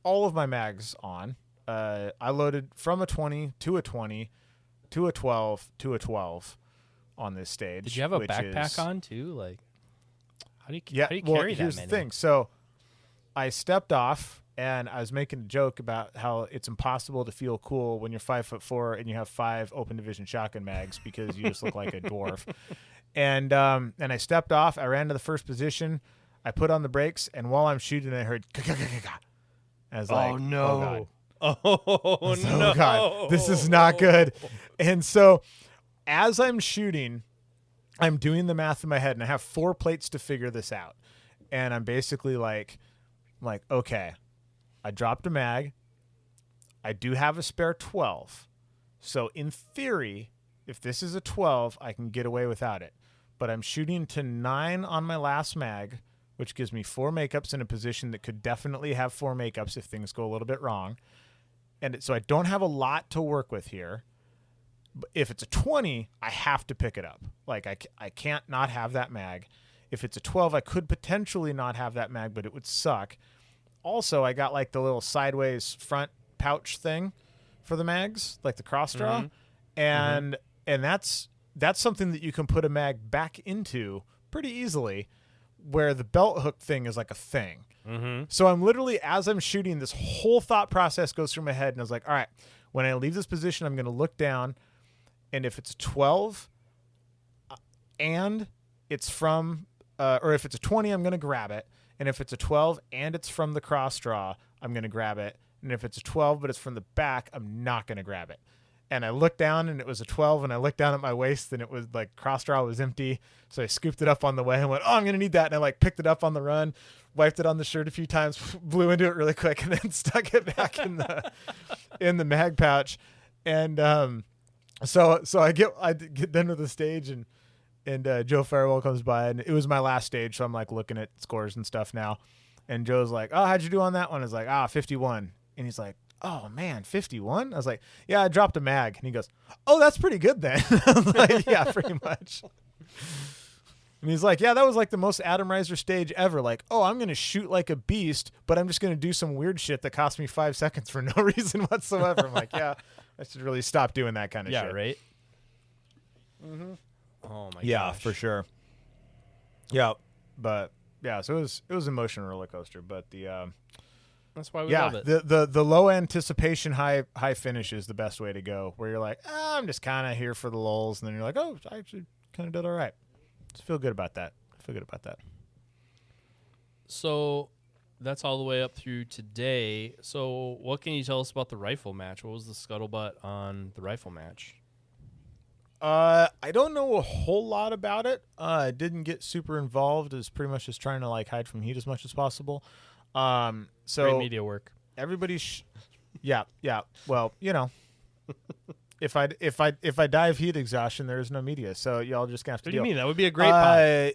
all of my mags on. I loaded from a 20 to a 20 to a 12 to a 12 on this stage. Did you have a backpack on too? How do you carry that here's many? The thing. So I stepped off. And I was making a joke about how it's impossible to feel cool when you're 5'4" and you have 5 open division shotgun mags because you just look like a dwarf. And I stepped off. I ran to the first position. I put on the brakes, and while I'm shooting, I heard. I was oh no! Oh God. Oh, So, no. God, this is not good. And so as I'm shooting, I'm doing the math in my head, and I have 4 plates to figure this out. And I'm basically like, okay, I dropped a mag. I do have a spare 12. So in theory, if this is a 12, I can get away without it. But I'm shooting to 9 on my last mag, which gives me 4 makeups in a position that could definitely have 4 makeups if things go a little bit wrong. And so I don't have a lot to work with here. But if it's a 20, I have to pick it up. Like I can't not have that mag. If it's a 12, I could potentially not have that mag, but it would suck. Also, I got like the little sideways front pouch thing for the mags, like the cross draw. And that's something that you can put a mag back into pretty easily, where the belt hook thing is like a thing. So I'm literally, as I'm shooting, this whole thought process goes through my head, and I was like, all right, when I leave this position, I'm going to look down, and if it's a 12 and it's from, or if it's a 20, I'm going to grab it. And if it's a 12 and it's from the cross draw, I'm going to grab it. And if it's a 12 but it's from the back, I'm not going to grab it. And I looked down, and it was a 12, and I looked down at my waist, and it was like cross draw was empty. So I scooped it up on the way and went, oh, I'm going to need that. And I like picked it up on the run, wiped it on the shirt a few times, blew into it really quick, and then stuck it back in the mag pouch. And so I get done with the stage, and Joe Farewell comes by, and it was my last stage. So I'm like looking at scores and stuff now. And Joe's like, oh, how'd you do on that one? I was like, 51. And he's like, oh man, 51? I was like, yeah, I dropped a mag. And he goes, oh, that's pretty good then. I was like, yeah, pretty much. And he's like, yeah, that was like the most Adam Reiser stage ever. Like, oh, I'm going to shoot like a beast, but I'm just going to do some weird shit that cost me 5 seconds for no reason whatsoever. I'm like, yeah, I should really stop doing that kind of shit. Yeah, right? Oh, my Yeah, gosh. for sure. Yeah, but yeah, so it was an emotional roller coaster, but That's why we love it. the low anticipation, high finish is the best way to go, where you're like, I'm just kind of here for the lulls, and then you're like, oh, I actually kind of did all right. Just feel good about that. So that's all the way up through today. So what can you tell us about the rifle match? What was the scuttlebutt on the rifle match? I don't know a whole lot about it. I didn't get super involved. It's pretty much just trying to like hide from heat as much as possible. So Great media work. Everybody's, yeah. Well, you know, if I die of heat exhaustion, there is no media, so y'all just gonna have to. What do deal. you mean? That would be a great pod.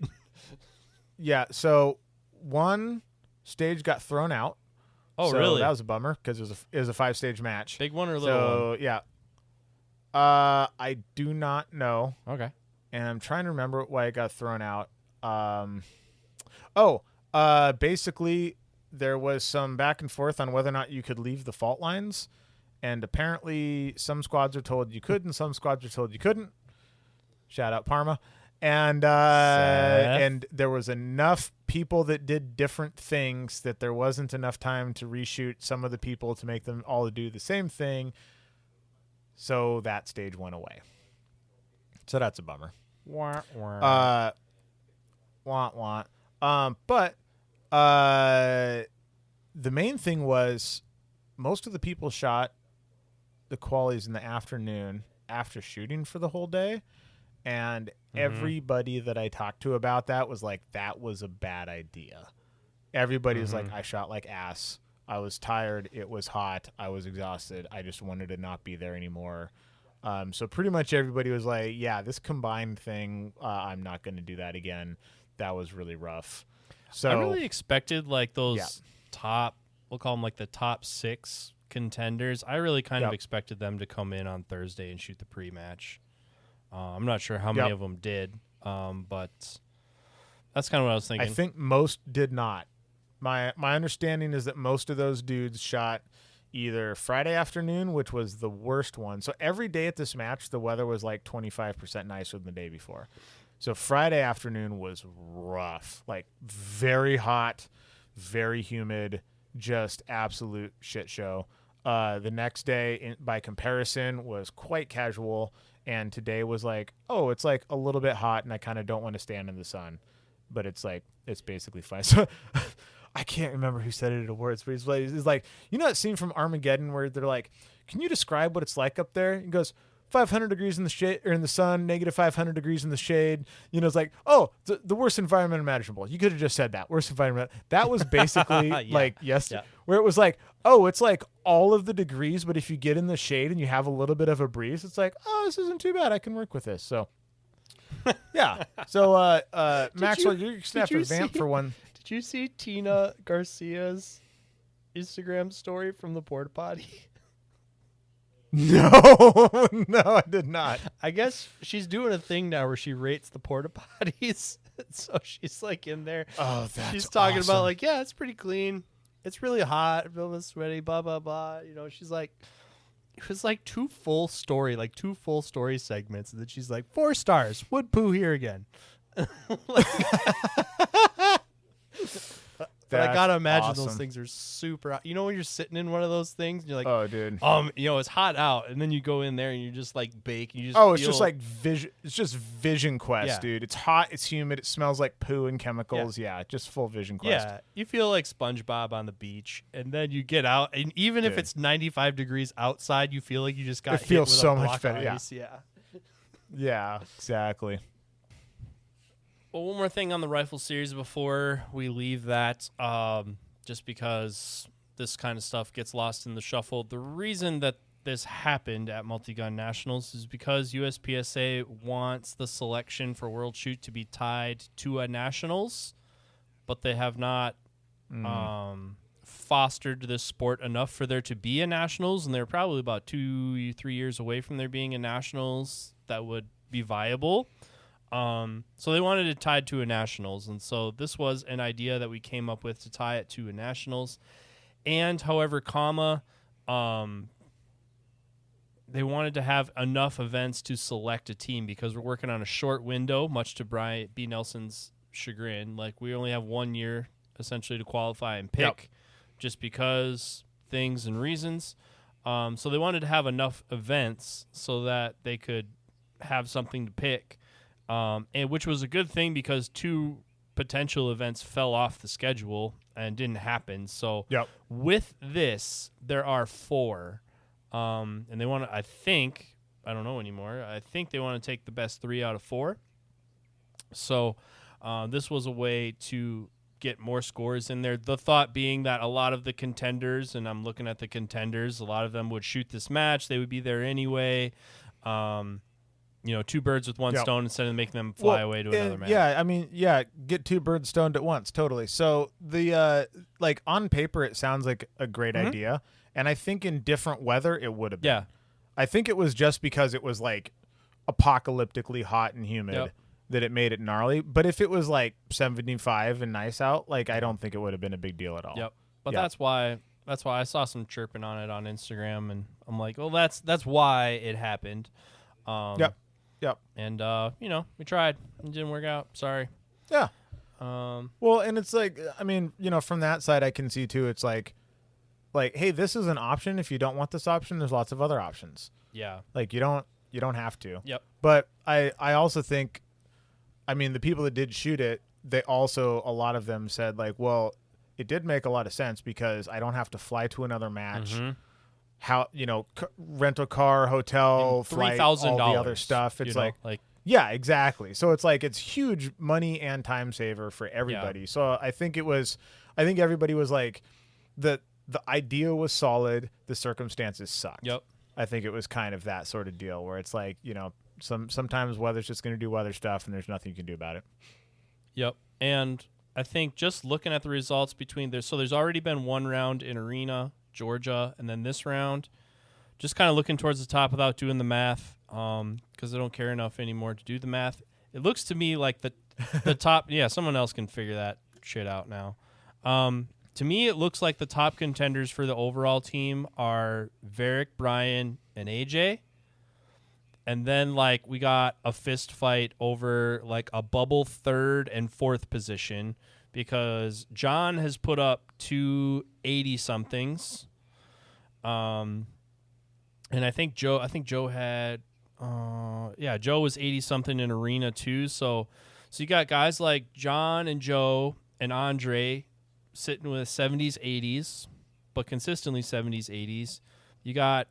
Yeah. So one stage got thrown out. Oh, so really? That was a bummer because it was a 5-stage match. Big one or little one? So yeah. I do not know. Okay. And I'm trying to remember why it got thrown out. Basically there was some back and forth on whether or not you could leave the fault lines, and apparently some squads are told you could and some squads are told you couldn't. Shout out Parma. And there was enough people that did different things that there wasn't enough time to reshoot some of the people to make them all do the same thing. So that stage went away. So that's a bummer. Wah, But the main thing was most of the people shot the qualies in the afternoon after shooting for the whole day. And everybody that I talked to about that was like, that was a bad idea. Everybody was like, I shot like ass. I was tired. It was hot. I was exhausted. I just wanted to not be there anymore. So pretty much everybody was like, yeah, this combined thing, I'm not going to do that again. That was really rough. So I really expected like those top, we'll call them like the top 6 contenders. I really kind of expected them to come in on Thursday and shoot the pre-match. I'm not sure how many of them did, but that's kind of what I was thinking. I think most did not. My understanding is that most of those dudes shot either Friday afternoon, which was the worst one. So every day at this match, the weather was like 25% nicer than the day before. So Friday afternoon was rough, like very hot, very humid, just absolute shit show. The next day, by comparison, was quite casual. And today was like, oh, it's like a little bit hot, and I kind of don't want to stand in the sun. But it's like, it's basically fine. So I can't remember who said it at awards, but he's like, you know that scene from Armageddon where they're like, can you describe what it's like up there? He goes, 500 degrees in the shade or in the sun, negative 500 degrees in the shade. You know, it's like, oh, the worst environment imaginable. You could have just said that worst environment. That was basically where it was like, oh, it's like all of the degrees, but if you get in the shade and you have a little bit of a breeze, it's like, oh, this isn't too bad. I can work with this. So, yeah. So, Maxwell, you're gonna have to vamp for one. Did you see Tina Garcia's Instagram story from the porta potty? No, no, I did not. I guess she's doing a thing now where she rates the porta potties. So she's like in there. Oh, that's she's talking awesome. about like, yeah, it's pretty clean. It's really hot. I'm feeling sweaty. Blah blah blah. You know, she's like, it was like two full story segments, and then she's like, 4 stars. Would poo here again. But I gotta imagine those things are super hot. You know when you're sitting in one of those things and you're like, oh, dude, you know, it's hot out, and then you go in there and you just like bake. You just it's just like vision. It's just Vision Quest, dude. It's hot. It's humid. It smells like poo and chemicals. Yeah, just full Vision Quest. Yeah, you feel like SpongeBob on the beach, and then you get out, and even if it's 95 degrees outside, you feel like you just got. It feels hit with so a block much better. of ice. Yeah, exactly. Well, one more thing on the rifle series before we leave that, just because this kind of stuff gets lost in the shuffle. The reason that this happened at Multigun Nationals is because USPSA wants the selection for World Shoot to be tied to a Nationals, but they have not fostered this sport enough for there to be a Nationals, and they're probably about 2-3 years away from there being a Nationals that would be viable. So they wanted it tied to a Nationals, and so this was an idea that we came up with to tie it to a Nationals. And however, they wanted to have enough events to select a team because we're working on a short window, much to Brian B. Nelson's chagrin. Like, we only have 1 year essentially to qualify and pick, just because things and reasons. So they wanted to have enough events so that they could have something to pick. And which was a good thing because 2 potential events fell off the schedule and didn't happen. So with this, there are 4. And they want to, I don't know anymore. I think they want to take the best 3 out of 4. So this was a way to get more scores in there. The thought being that a lot of the contenders, and I'm looking at the contenders, a lot of them would shoot this match. They would be there anyway. 2 birds with 1 stone instead of making them fly away to another match. Yeah, I mean, get 2 birds stoned at once, totally. So the like on paper, it sounds like a great idea, and I think in different weather it would have been. Yeah, I think it was just because it was like apocalyptically hot and humid that it made it gnarly. But if it was like 75 and nice out, like I don't think it would have been a big deal at all. But that's why I saw some chirping on it on Instagram, and I'm like, well, that's why it happened. Yep. And we tried. It didn't work out. Sorry. Yeah. Well, and it's like, I mean, from that side, I can see too. It's like, hey, this is an option. If you don't want this option, there's lots of other options. Yeah. Like you don't have to. Yep. But I also think, I mean, the people that did shoot it, they also, a lot of them said like, well, it did make a lot of sense because I don't have to fly to another match. How rental car, hotel, flight, all the other stuff. It's like yeah, exactly. So it's like it's huge money and time saver for everybody. Yeah. So I think everybody was like, the idea was solid. The circumstances sucked. Yep. I think it was kind of that sort of deal where it's like sometimes weather's just going to do weather stuff and there's nothing you can do about it. Yep. And I think just looking at the results between there, so there's already been 1 round in Arena, Georgia, and then this round, just kind of looking towards the top without doing the math, because I don't care enough anymore to do the math. It looks to me like the top, someone else can figure that shit out now. To me, it looks like the top contenders for the overall team are Varick, Brian, and AJ. And then, like, we got a fist fight over, like, a bubble 3rd and 4th position because John has put up 280-somethings. And I think Joe had, Joe was 80-something in Arena, too. So you got guys like John and Joe and Andre sitting with 70s, 80s, but consistently 70s, 80s. You got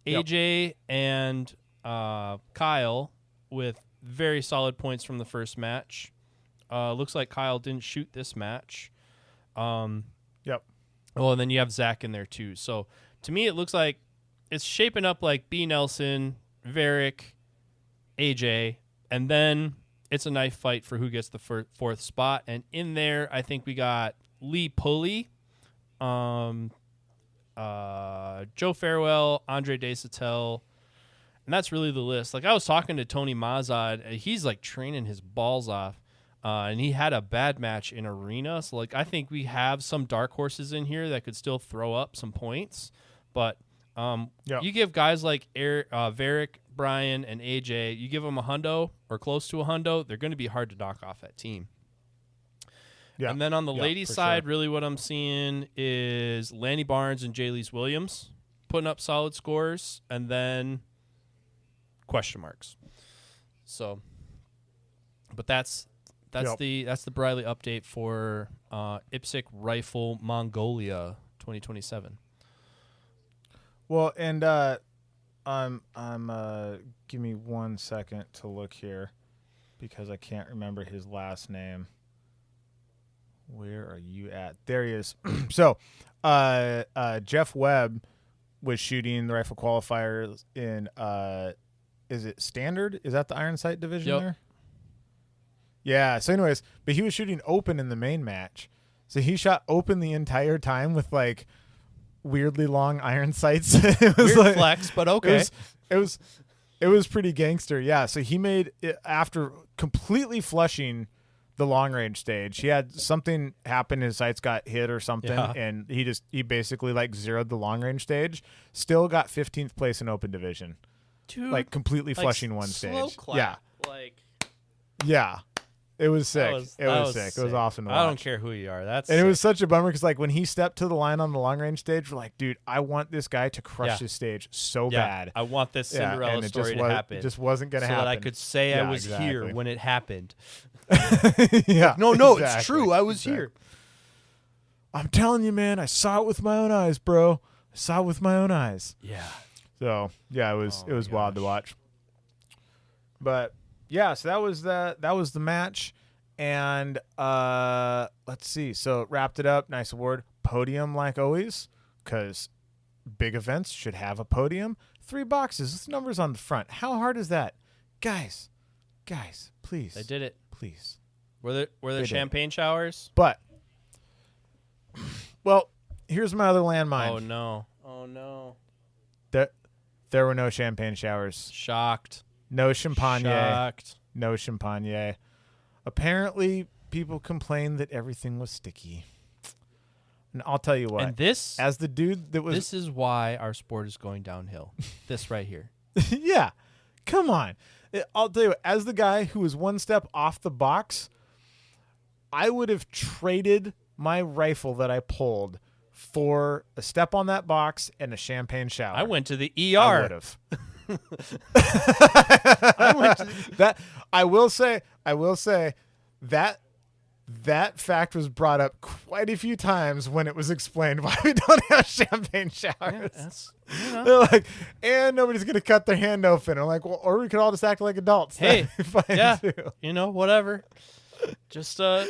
AJ and Kyle with very solid points from the first match. Looks like Kyle didn't shoot this match. Yep. Oh, and then you have Zach in there too. So to me, it looks like it's shaping up like B. Nelson, Varick, AJ, and then it's a knife fight for who gets the fourth spot. And in there, I think we got Lee Pulley, Joe Farewell, Andre Desatel, and that's really the list. Like I was talking to Tony Mazad, he's like training his balls off, and he had a bad match in arena. So like I think we have some dark horses in here that could still throw up some points, but you give guys like Varick, Brian, and AJ, you give them a hundo or close to a hundo, they're going to be hard to knock off that team. Yeah. And then on the ladies' side, really what I'm seeing is Lanny Barnes and Jaylise Williams putting up solid scores, and then question marks. So, but that's the Briley update for IPSC Rifle Mongolia 2027. Well, and give me 1 second to look here because I can't remember his last name. Where are you at? There he is. So, Jeff Webb was shooting the rifle qualifiers in, is it standard? Is that the iron sight division there? Yeah. So anyways, but he was shooting open in the main match. So he shot open the entire time with like weirdly long iron sights. It was weird like, flex, but okay. It was pretty gangster. Yeah. So he made it after completely flushing the long range stage. He had something happen. His sights got hit or something, and he basically like zeroed the long range stage. Still got 15th place in open division. Dude, like completely like flushing one slow stage. clap. Yeah. Like Yeah. It was sick. It was sick. sick. It was awesome to watch. I don't care who you are. That's and sick. it was such a bummer because like when he stepped to the line on the long range stage, we're like, dude, I want this guy to crush this stage so bad. I want this Cinderella and story to happen. It just wasn't going to happen. So that I could say I was exactly. here when it happened. Yeah. No, exactly. it's true. I was here. I'm telling you, man, I saw it with my own eyes, bro. I saw it with my own eyes. Yeah. So yeah, it was wild to watch. But yeah, so that was the match. And let's see. So wrapped it up. Nice award. Podium like always, because big events should have a podium. 3 boxes with numbers on the front. How hard is that? Guys, please. they did it. Please. Were there champagne showers? But, well, here's my other landmine. Oh no. There were no champagne showers. Shocked. No champagne. Shocked. No champagne. Apparently, people complained that everything was sticky. And I'll tell you what. And this, as the dude that was, this is why our sport is going downhill. This right here. yeah, come on. I'll tell you what. As the guy who was one step off the box, I would have traded my rifle that I pulled for a step on that box and a champagne shower. I went to the ER. I would have. I will say that fact was brought up quite a few times when it was explained why we don't have champagne showers. Yeah, They're like, and nobody's gonna cut their hand open. I'm like, well, or we could all just act like adults. Hey, yeah, too. Whatever. Just trying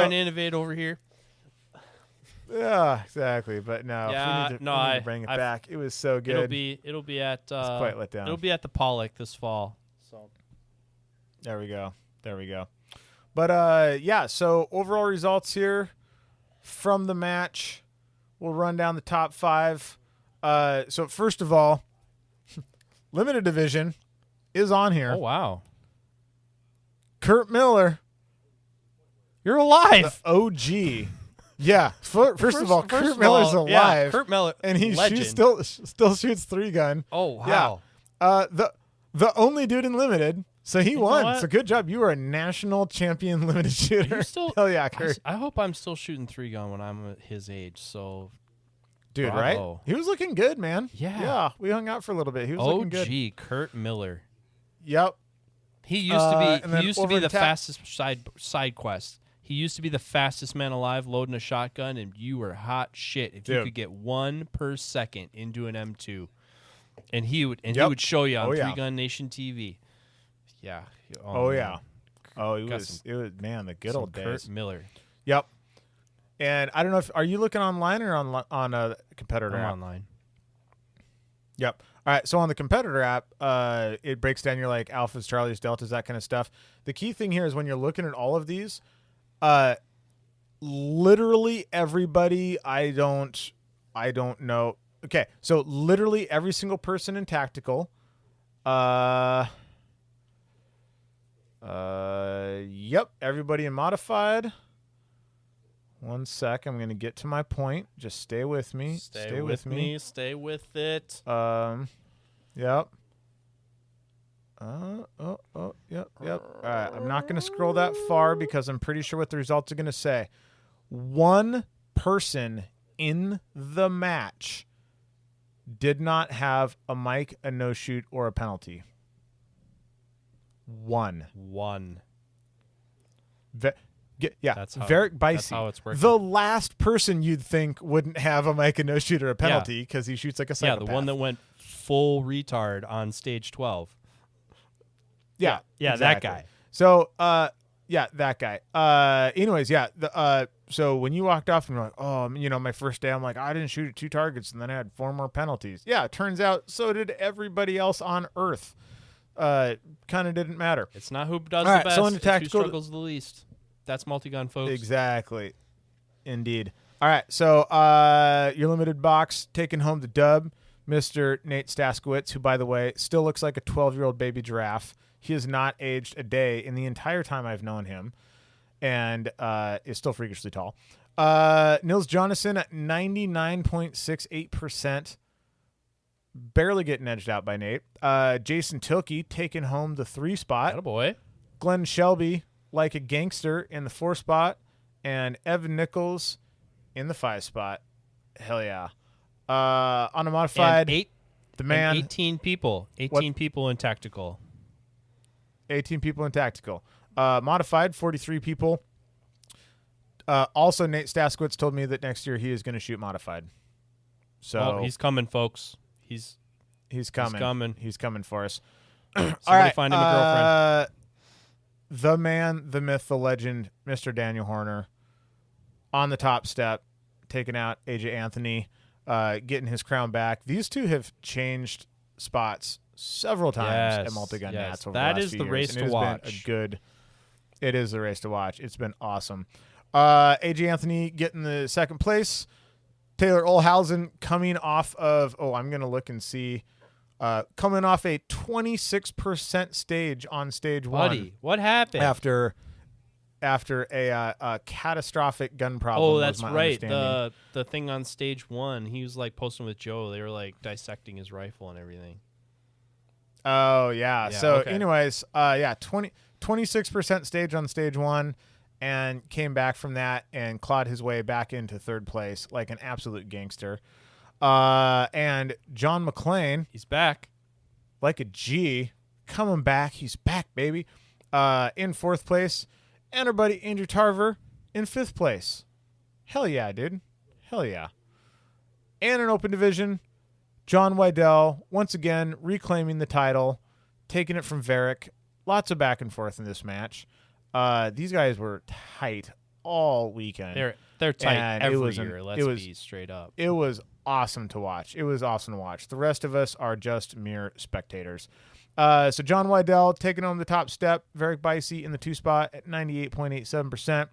to innovate over here. Yeah, exactly. But no, yeah, we need to bring it back. It was so good. It'll be at it's quite let down. It'll be at the Pollock this fall. So there we go. But yeah, so overall results here from the match. We'll run down the top 5. So first of all, limited division is on here. Oh wow. Kurt Miller, you're alive. the OG. Yeah. First of all, Kurt Miller's alive. Yeah, Kurt Miller, and he still shoots 3-gun. Oh wow. Yeah. The only dude in limited. So he won. So good job. You are a national champion limited shooter. Hell yeah, Kurt. I hope I'm still shooting 3-gun when I'm at his age. So, dude, bravo. Right? He was looking good, man. Yeah. Yeah. We hung out for a little bit. He was looking good. OG Kurt Miller. Yep. He used to be the over fastest side quest. He used to be the fastest man alive loading a shotgun, and you were hot shit if you Dude. could get 1 per second into an M2. And he would Yep. he would show you on Oh, yeah. 3 Gun Nation TV. Yeah. Oh, man. yeah. Oh, it Got was some- it was man, the good Some old Kurt days. Miller. Yep. And I don't know if are you looking online or on a competitor I'm app? online. Yep. All right. So on the competitor app, it breaks down your like alphas, Charlies, deltas, that kind of stuff. The key thing here is when you're looking at all of these, literally everybody. I don't know. Okay. So literally every single person in tactical. Yep. Everybody in modified. One sec. I'm gonna get to my point. Just stay with me. Stay with me. Stay with it. Yep. Yep. All right. I'm not going to scroll that far because I'm pretty sure what the results are going to say. One person in the match did not have a mic, a no shoot, or a penalty. One. That's how- Varric Bicey. that's how it's working. The last person you'd think wouldn't have a mic, a no shoot, or a penalty because he shoots like a Yeah, psychopath. the one that went full retard on stage 12. Yeah, Yeah, exactly. that guy. So, yeah, that guy. Anyways, yeah. So when you walked off and you're like, oh, my first day, I'm like, I didn't shoot at 2 targets, and then I had 4 more penalties. Yeah, it turns out so did everybody else on Earth. Kind of didn't matter. It's not who does All the right, best, so in the it's who tactical- struggles the least. That's Multigun, folks. Exactly. Indeed. All right, so your limited box taking home the dub, Mr. Nate Staskowitz, who, by the way, still looks like a 12-year-old baby giraffe. He has not aged a day in the entire time I've known him, and is still freakishly tall. Nils Jonasson at 99.68%, barely getting edged out by Nate. Jason Tilkey taking home the 3 spot. Attaboy. Glenn Shelby like a gangster in the 4 spot, and Evan Nichols in the 5 spot. Hell yeah. On a modified, And the man, 18 people. 18 people in tactical. 18 people in tactical. Modified, 43 people. Also, Nate Staskowitz told me that next year he is going to shoot modified. So He's coming, folks. he's coming. He's coming for us. Somebody All right, find him a girlfriend. The man, the myth, the legend, Mr. Daniel Horner, on the top step, taking out AJ Anthony, getting his crown back. These two have changed spots several times at Multigun Nats over That the last is few the years, race and to it has watch. been a good. It is the race to watch. It's been awesome. AJ Anthony getting the 2nd place. Taylor Olhausen coming off of. Oh, I'm gonna look and see. Coming off a 26% stage on stage 1. Buddy, what happened? After a catastrophic gun problem. Oh, was that's my right. understanding. The thing on stage 1, he was like posting with Joe. They were like dissecting his rifle and everything. Oh yeah. Yeah, So okay. anyways, 26% stage on stage 1, and came back from that and clawed his way back into 3rd place like an absolute gangster. And John McClain, He's back. like a G, coming back. He's back, baby. In 4th place, and our buddy Andrew Tarver in 5th place. Hell yeah, dude. Hell yeah. And an open division, John Wiedell, once again, reclaiming the title, taking it from Varric. Lots of back and forth in this match. These guys were tight all weekend. They're tight And every year. Let's was- be straight up. It was awesome to watch. The rest of us are just mere spectators. So John Wiedell taking home the top step. Varric Bicey in the 2 spot at 98.87%.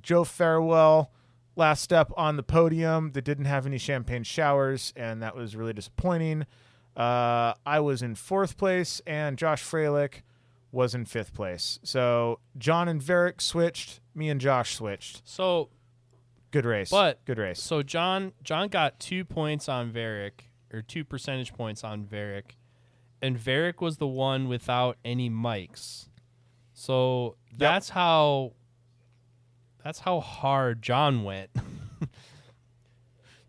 Joe Farewell, last step on the podium that didn't have any champagne showers, and that was really disappointing. I was in 4th place, and Josh Freilich was in 5th place. So John and Varric switched. Me and Josh switched. So Good race. Good race. So John got 2 points on Varric, or 2 percentage points on Varric, and Varric was the one without any mics. So that's how hard John went.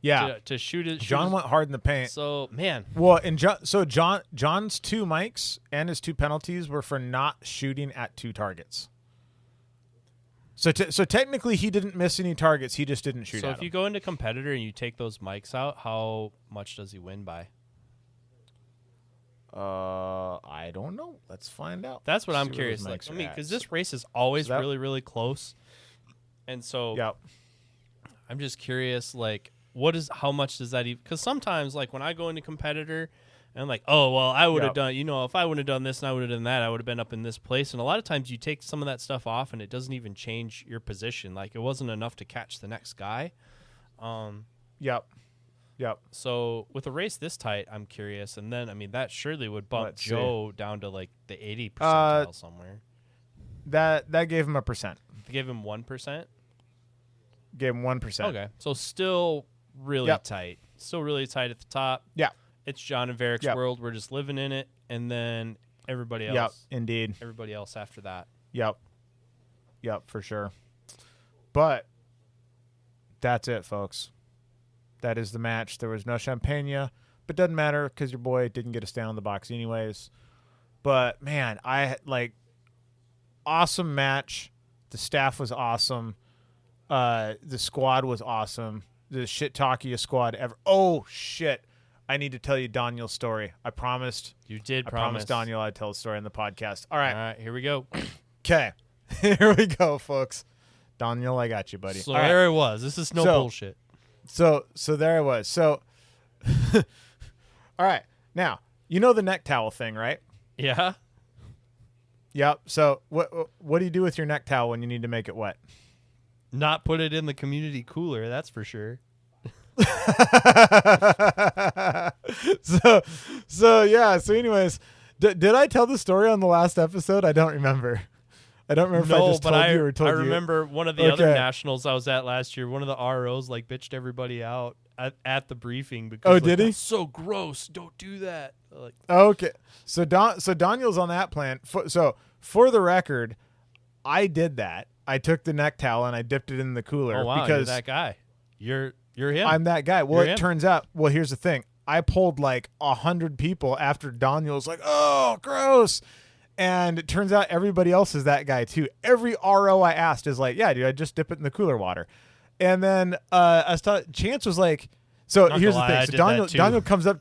Yeah. to shoot it. John went hard in the paint. So man, Well, and John's 2 mics and his 2 penalties were for not shooting at 2 targets. So technically, he didn't miss any targets. He just didn't shoot. So at if you him. go into competitor and you take those mics out, how much does he win by? I don't know. Let's find out. That's what I'm See where curious. those Like, mics I are mean, at. because this race is always So that- really, really close, and so Yep. I'm just curious, like, how much does that even? Because sometimes, like, when I go into competitor, and I'm like, oh well, I would have Yep. done, if I would have done this and I would have done that, I would have been up in this place. And a lot of times, you take some of that stuff off, and it doesn't even change your position. Like, it wasn't enough to catch the next guy. Yep. So with a race this tight, I'm curious, and then I mean that surely would bump Let's see. Joe down to like the 80 percentile somewhere. That gave him a percent. They gave him 1%. Gave him 1%. Okay, so still really Yep. tight. Still really tight at the top. Yeah. It's John and Varick's Yep. world. We're just living in it, and then everybody else. Yep. Indeed. Everybody else after that. Yep, for sure. But that's it, folks. That is the match. There was no champagne, but doesn't matter because your boy didn't get a stand on the box anyways. But, man, awesome match. The staff was awesome. The squad was awesome. The shit-talkiest squad ever. Oh, shit. I need to tell you Daniel's story. I promised. You did I promise. promised Daniel I'd tell the story on the podcast. All right. All right, here we go. Okay. Here we go, folks. Daniel, I got you, buddy. So All right. there it was. This is no So- bullshit. So there I was. So, all right. Now, you know the neck towel thing, right? Yeah. Yep. So what do you do with your neck towel when you need to make it wet? Not put it in the community cooler, that's for sure. So yeah. So anyways, did I tell the story on the last episode? I don't remember. I don't remember if I just told you or told I you. remember one of the other Okay. nationals I was at last year. One of the ROs like bitched everybody out at the briefing because Oh, like, did he? "That's so gross! Don't do that." Like, Okay. So Daniel's on that plan. So for the record, I did that. I took the neck towel and I dipped it in the cooler oh wow, because you're that guy. You're him. I'm that guy. Well, You're it him. turns out. Well, here's the thing. I pulled like 100 people after Daniel was like, "Oh, gross," and it turns out everybody else is that guy too. Every RO I asked is like, "Yeah, dude, I just dip it in the cooler water," and then Chance was like, "So Not here's the gonna lie, I thing." So did that too. Daniel comes up.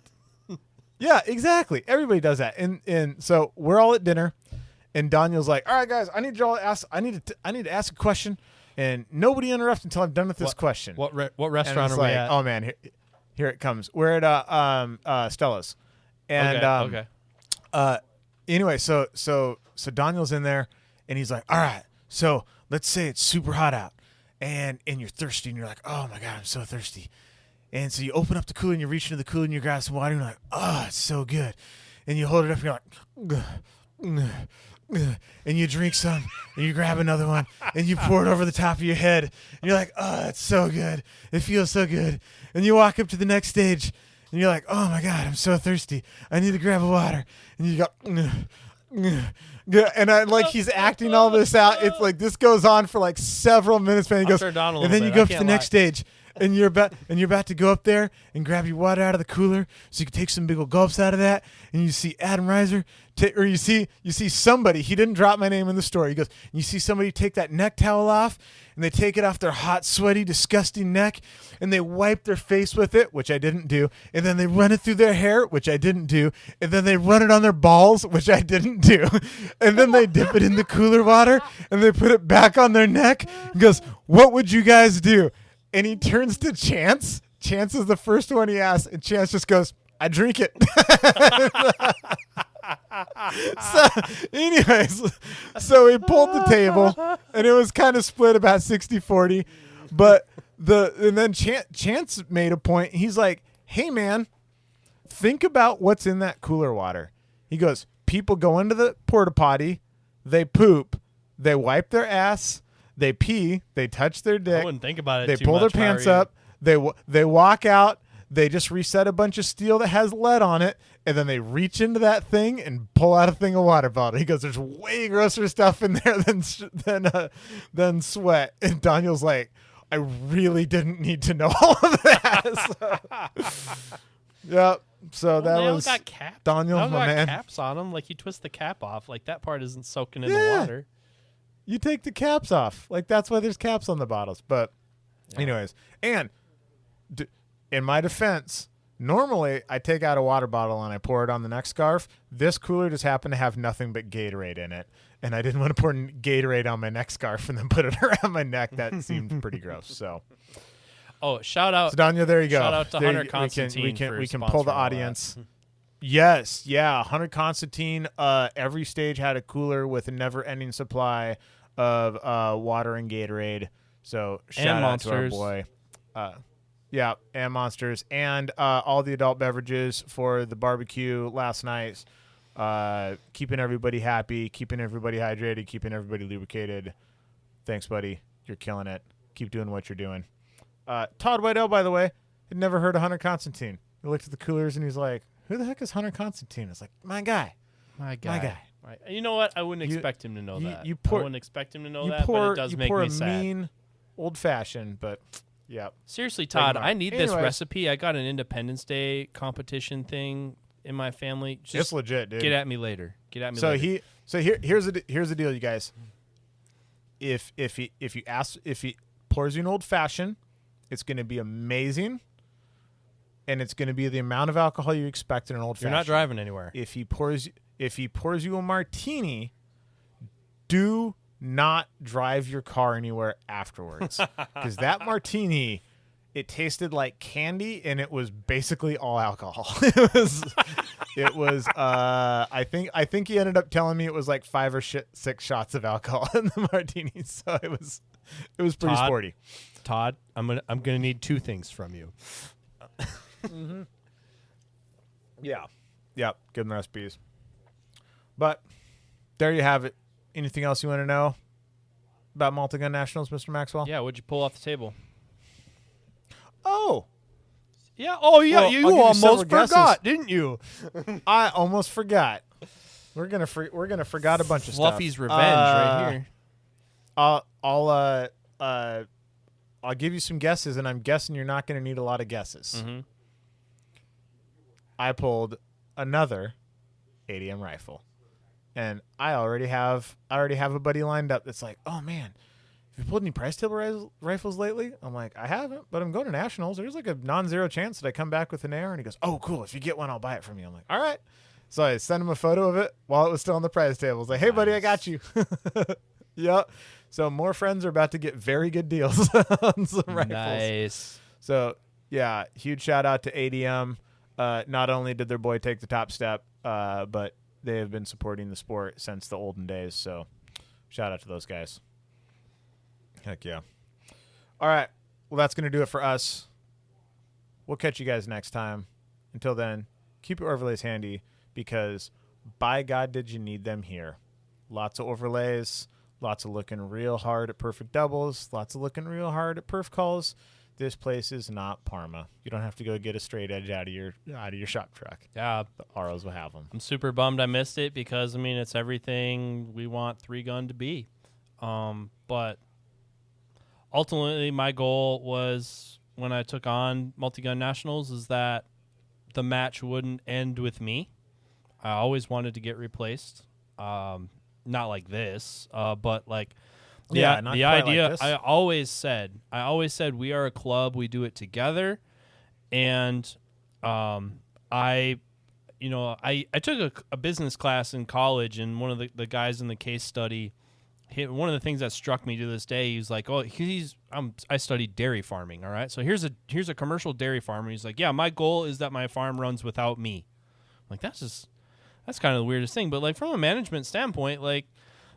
Yeah, exactly. Everybody does that, and so we're all at dinner, and Daniel's like, "All right, guys, I need y'all to ask. I need to ask a question, and nobody interrupt until I'm done with this question." What And restaurant it's are we like, at? oh man, here it comes. We're at Stella's, and okay. anyway, so Daniel's in there, and he's like, all right, so let's say it's super hot out, and you're thirsty, and you're like, oh my god, I'm so thirsty, and so you open up the cooler and you reach into the cooler and you grab some water, and you're like, oh, it's so good, and you hold it up and you're like, and you drink some, and you grab another one, and you pour it over the top of your head, and you're like, oh, it's so good, it feels so good, and you walk up to the next stage, and you're like, oh my god, I'm so thirsty, I need to grab a water, and you go, and I like he's acting all this out. It's like this goes on for like several minutes, man. He I'll goes, turn down a and little then you bit, go I up to the can't next lie. stage, and you're about to go up there and grab your water out of the cooler, so you can take some big old gulps out of that. And you see Adam Reiser, or you see somebody. He didn't drop my name in the story. He goes, and you see somebody take that neck towel off, and they take it off their hot, sweaty, disgusting neck, and they wipe their face with it, which I didn't do, and then they run it through their hair, which I didn't do, and then they run it on their balls, which I didn't do, and then they dip it in the cooler water, and they put it back on their neck. He goes, what would you guys do? And he turns to Chance. Chance is the first one he asks, and Chance just goes, I drink it. So, anyways, so he pulled the table, and it was kind of split about 60-40. But and then Chance made a point. He's like, hey, man, think about what's in that cooler water. He goes, people go into the porta potty, they poop, they wipe their ass, they pee, they touch their I dick, wouldn't think about it. they too pull their much if I were pants you. up, they walk out, they just reset a bunch of steel that has lead on it, and then they reach into that thing and pull out a thing of water bottle. He goes, there's way grosser stuff in there than sweat. And Daniel's like, I really didn't need to know all of that. Yep. So that they all was got caps. Daniel, They all my got man. caps on them. Like you twist the cap off. Like that part isn't soaking in Yeah. the water. You take the caps off. Like, that's why there's caps on the bottles. But anyways, and in my defense, normally I take out a water bottle and I pour it on the next scarf. This cooler just happened to have nothing but Gatorade in it. And I didn't want to pour Gatorade on my neck scarf and then put it around my neck. That seemed pretty gross. So, shout out. So Daniel, there you go. Shout out to there Hunter Constantine. We can pull the audience. Yes, yeah. Hunter Constantine. Every stage had a cooler with a never-ending supply of water and Gatorade. So shout out to our boy. Yeah, and Monsters, and all the adult beverages for the barbecue last night. Keeping everybody happy, keeping everybody hydrated, keeping everybody lubricated. Thanks, buddy. You're killing it. Keep doing what you're doing. Todd Wiedell, by the way, had never heard of Hunter Constantine. He looked at the coolers and he's like, "Who the heck is Hunter Constantine?" It's like, my guy. Right. You know what? I wouldn't expect him to know that. I wouldn't expect him to know that, but it does make me sad. Mean old fashioned, but yeah. Seriously, Todd, I need this recipe. I got an Independence Day competition thing in my family. Just it's legit, dude. Get at me later. Here's the deal, you guys. If he pours you an old fashioned, it's going to be amazing, and it's going to be the amount of alcohol you expect in an old fashioned. You're not driving anywhere. If he pours you a martini, do not drive your car anywhere afterwards, because that martini, it tasted like candy, and it was basically all alcohol. It was. I think he ended up telling me it was like 5 or 6 shots of alcohol in the martini. So it was pretty sporty. Todd, I'm gonna need 2 things from you. Mm-hmm. Yeah. Good recipes. But there you have it. Anything else you want to know about Multigun Nationals, Mr. Maxwell? Yeah, what'd you pull off the table? Oh. Yeah. Oh, yeah. Well, you almost forgot, didn't you? I almost forgot. We're gonna forgot a bunch of stuff. Fluffy's revenge right here. I'll give you some guesses, and I'm guessing you're not gonna need a lot of guesses. Mm-hmm. I pulled another ADM rifle, and I already have a buddy lined up that's like, "Oh man, have you pulled any price table rifles lately?" I'm like, "I haven't, but I'm going to Nationals. There's like a non-zero chance that I come back with an AR." And he goes, "Oh, cool. If you get one, I'll buy it from you." I'm like, "All right." So I sent him a photo of it while it was still on the prize table. I was like, "Hey, buddy, I got you." Yep. So more friends are about to get very good deals on some rifles. Nice. So, yeah, huge shout out to ADM. Not only did their boy take the top step, but they have been supporting the sport since the olden days. So shout out to those guys. Heck yeah. All right. Well, that's going to do it for us. We'll catch you guys next time. Until then, keep your overlays handy, because by God, did you need them here. Lots of overlays, lots of looking real hard at perfect doubles, lots of looking real hard at perf calls. This place is not Parma. You don't have to go get a straight edge out of your shop truck. Yeah, the ROs will have them. I'm super bummed I missed it, because I mean it's everything we want 3-gun to be. But ultimately, my goal was, when I took on Multigun Nationals, is that the match wouldn't end with me. I always wanted to get replaced. Not like this, but like the idea. Like I always said we are a club. We do it together. And I took a business class in college, and one of the guys in the case study, one of the things that struck me to this day, he's like, "Oh, I studied dairy farming. All right, so here's a commercial dairy farmer." He's like, "Yeah, my goal is that my farm runs without me." I'm like, that's kind of the weirdest thing, but like from a management standpoint, like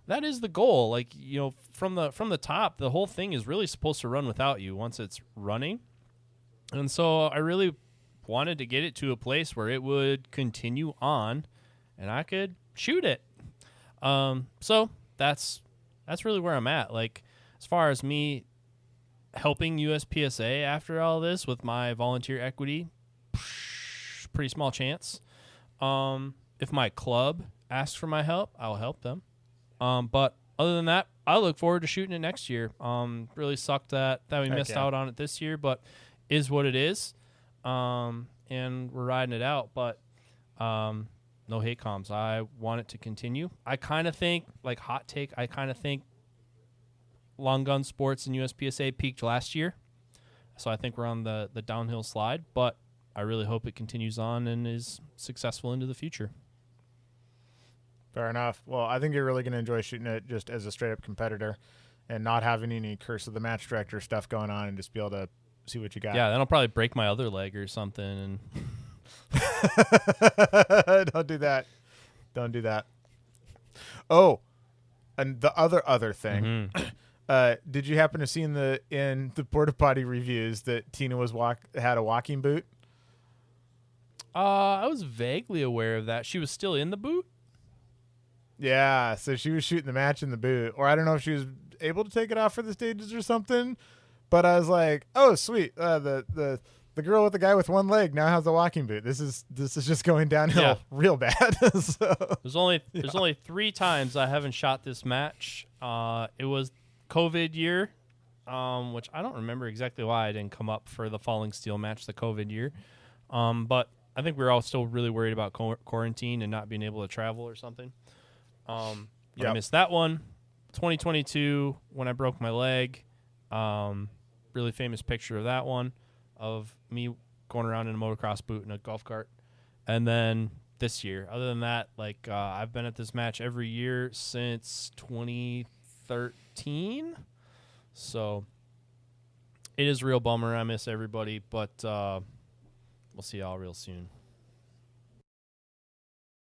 that is the goal. Like, you know, from the top, the whole thing is really supposed to run without you once it's running. And so I really wanted to get it to a place where it would continue on and I could shoot it. So that's really where I'm at. Like, as far as me helping USPSA after all this with my volunteer equity, pretty small chance. If my club asks for my help, I'll help them. But other than that, I look forward to shooting it next year. Really sucked that we missed out on it this year, but is what it is. And we're riding it out. But no hate comms. I want it to continue. I kind of think, like, hot take, I kind of think long gun sports and USPSA peaked last year. So I think we're on the downhill slide, but I really hope it continues on and is successful into the future. Fair enough. Well, I think you're really going to enjoy shooting it just as a straight-up competitor and not having any curse of the match director stuff going on and just be able to see what you got. Yeah, then I'll probably break my other leg or something. And Don't do that. Don't do that. Oh, and the other thing. Did you happen to see in the porta potty reviews that Tina had a walking boot? I was vaguely aware of that. She was still in the boot? Yeah, so she was shooting the match in the boot, or I don't know if she was able to take it off for the stages or something. But I was like, oh sweet, the girl with the guy with one leg now has a walking boot. This is just going downhill real bad. So, there's only 3 times I haven't shot this match. It was COVID year, which I don't remember exactly why I didn't come up for the Falling Steel match the COVID year. But I think we were all still really worried about quarantine and not being able to travel or something. I missed that one. 2022 when I broke my leg. Really famous picture of that one of me going around in a motocross boot and a golf cart. And then this year, other than that, like I've been at this match every year since 2013. So it is a real bummer. I miss everybody, but we'll see y'all real soon.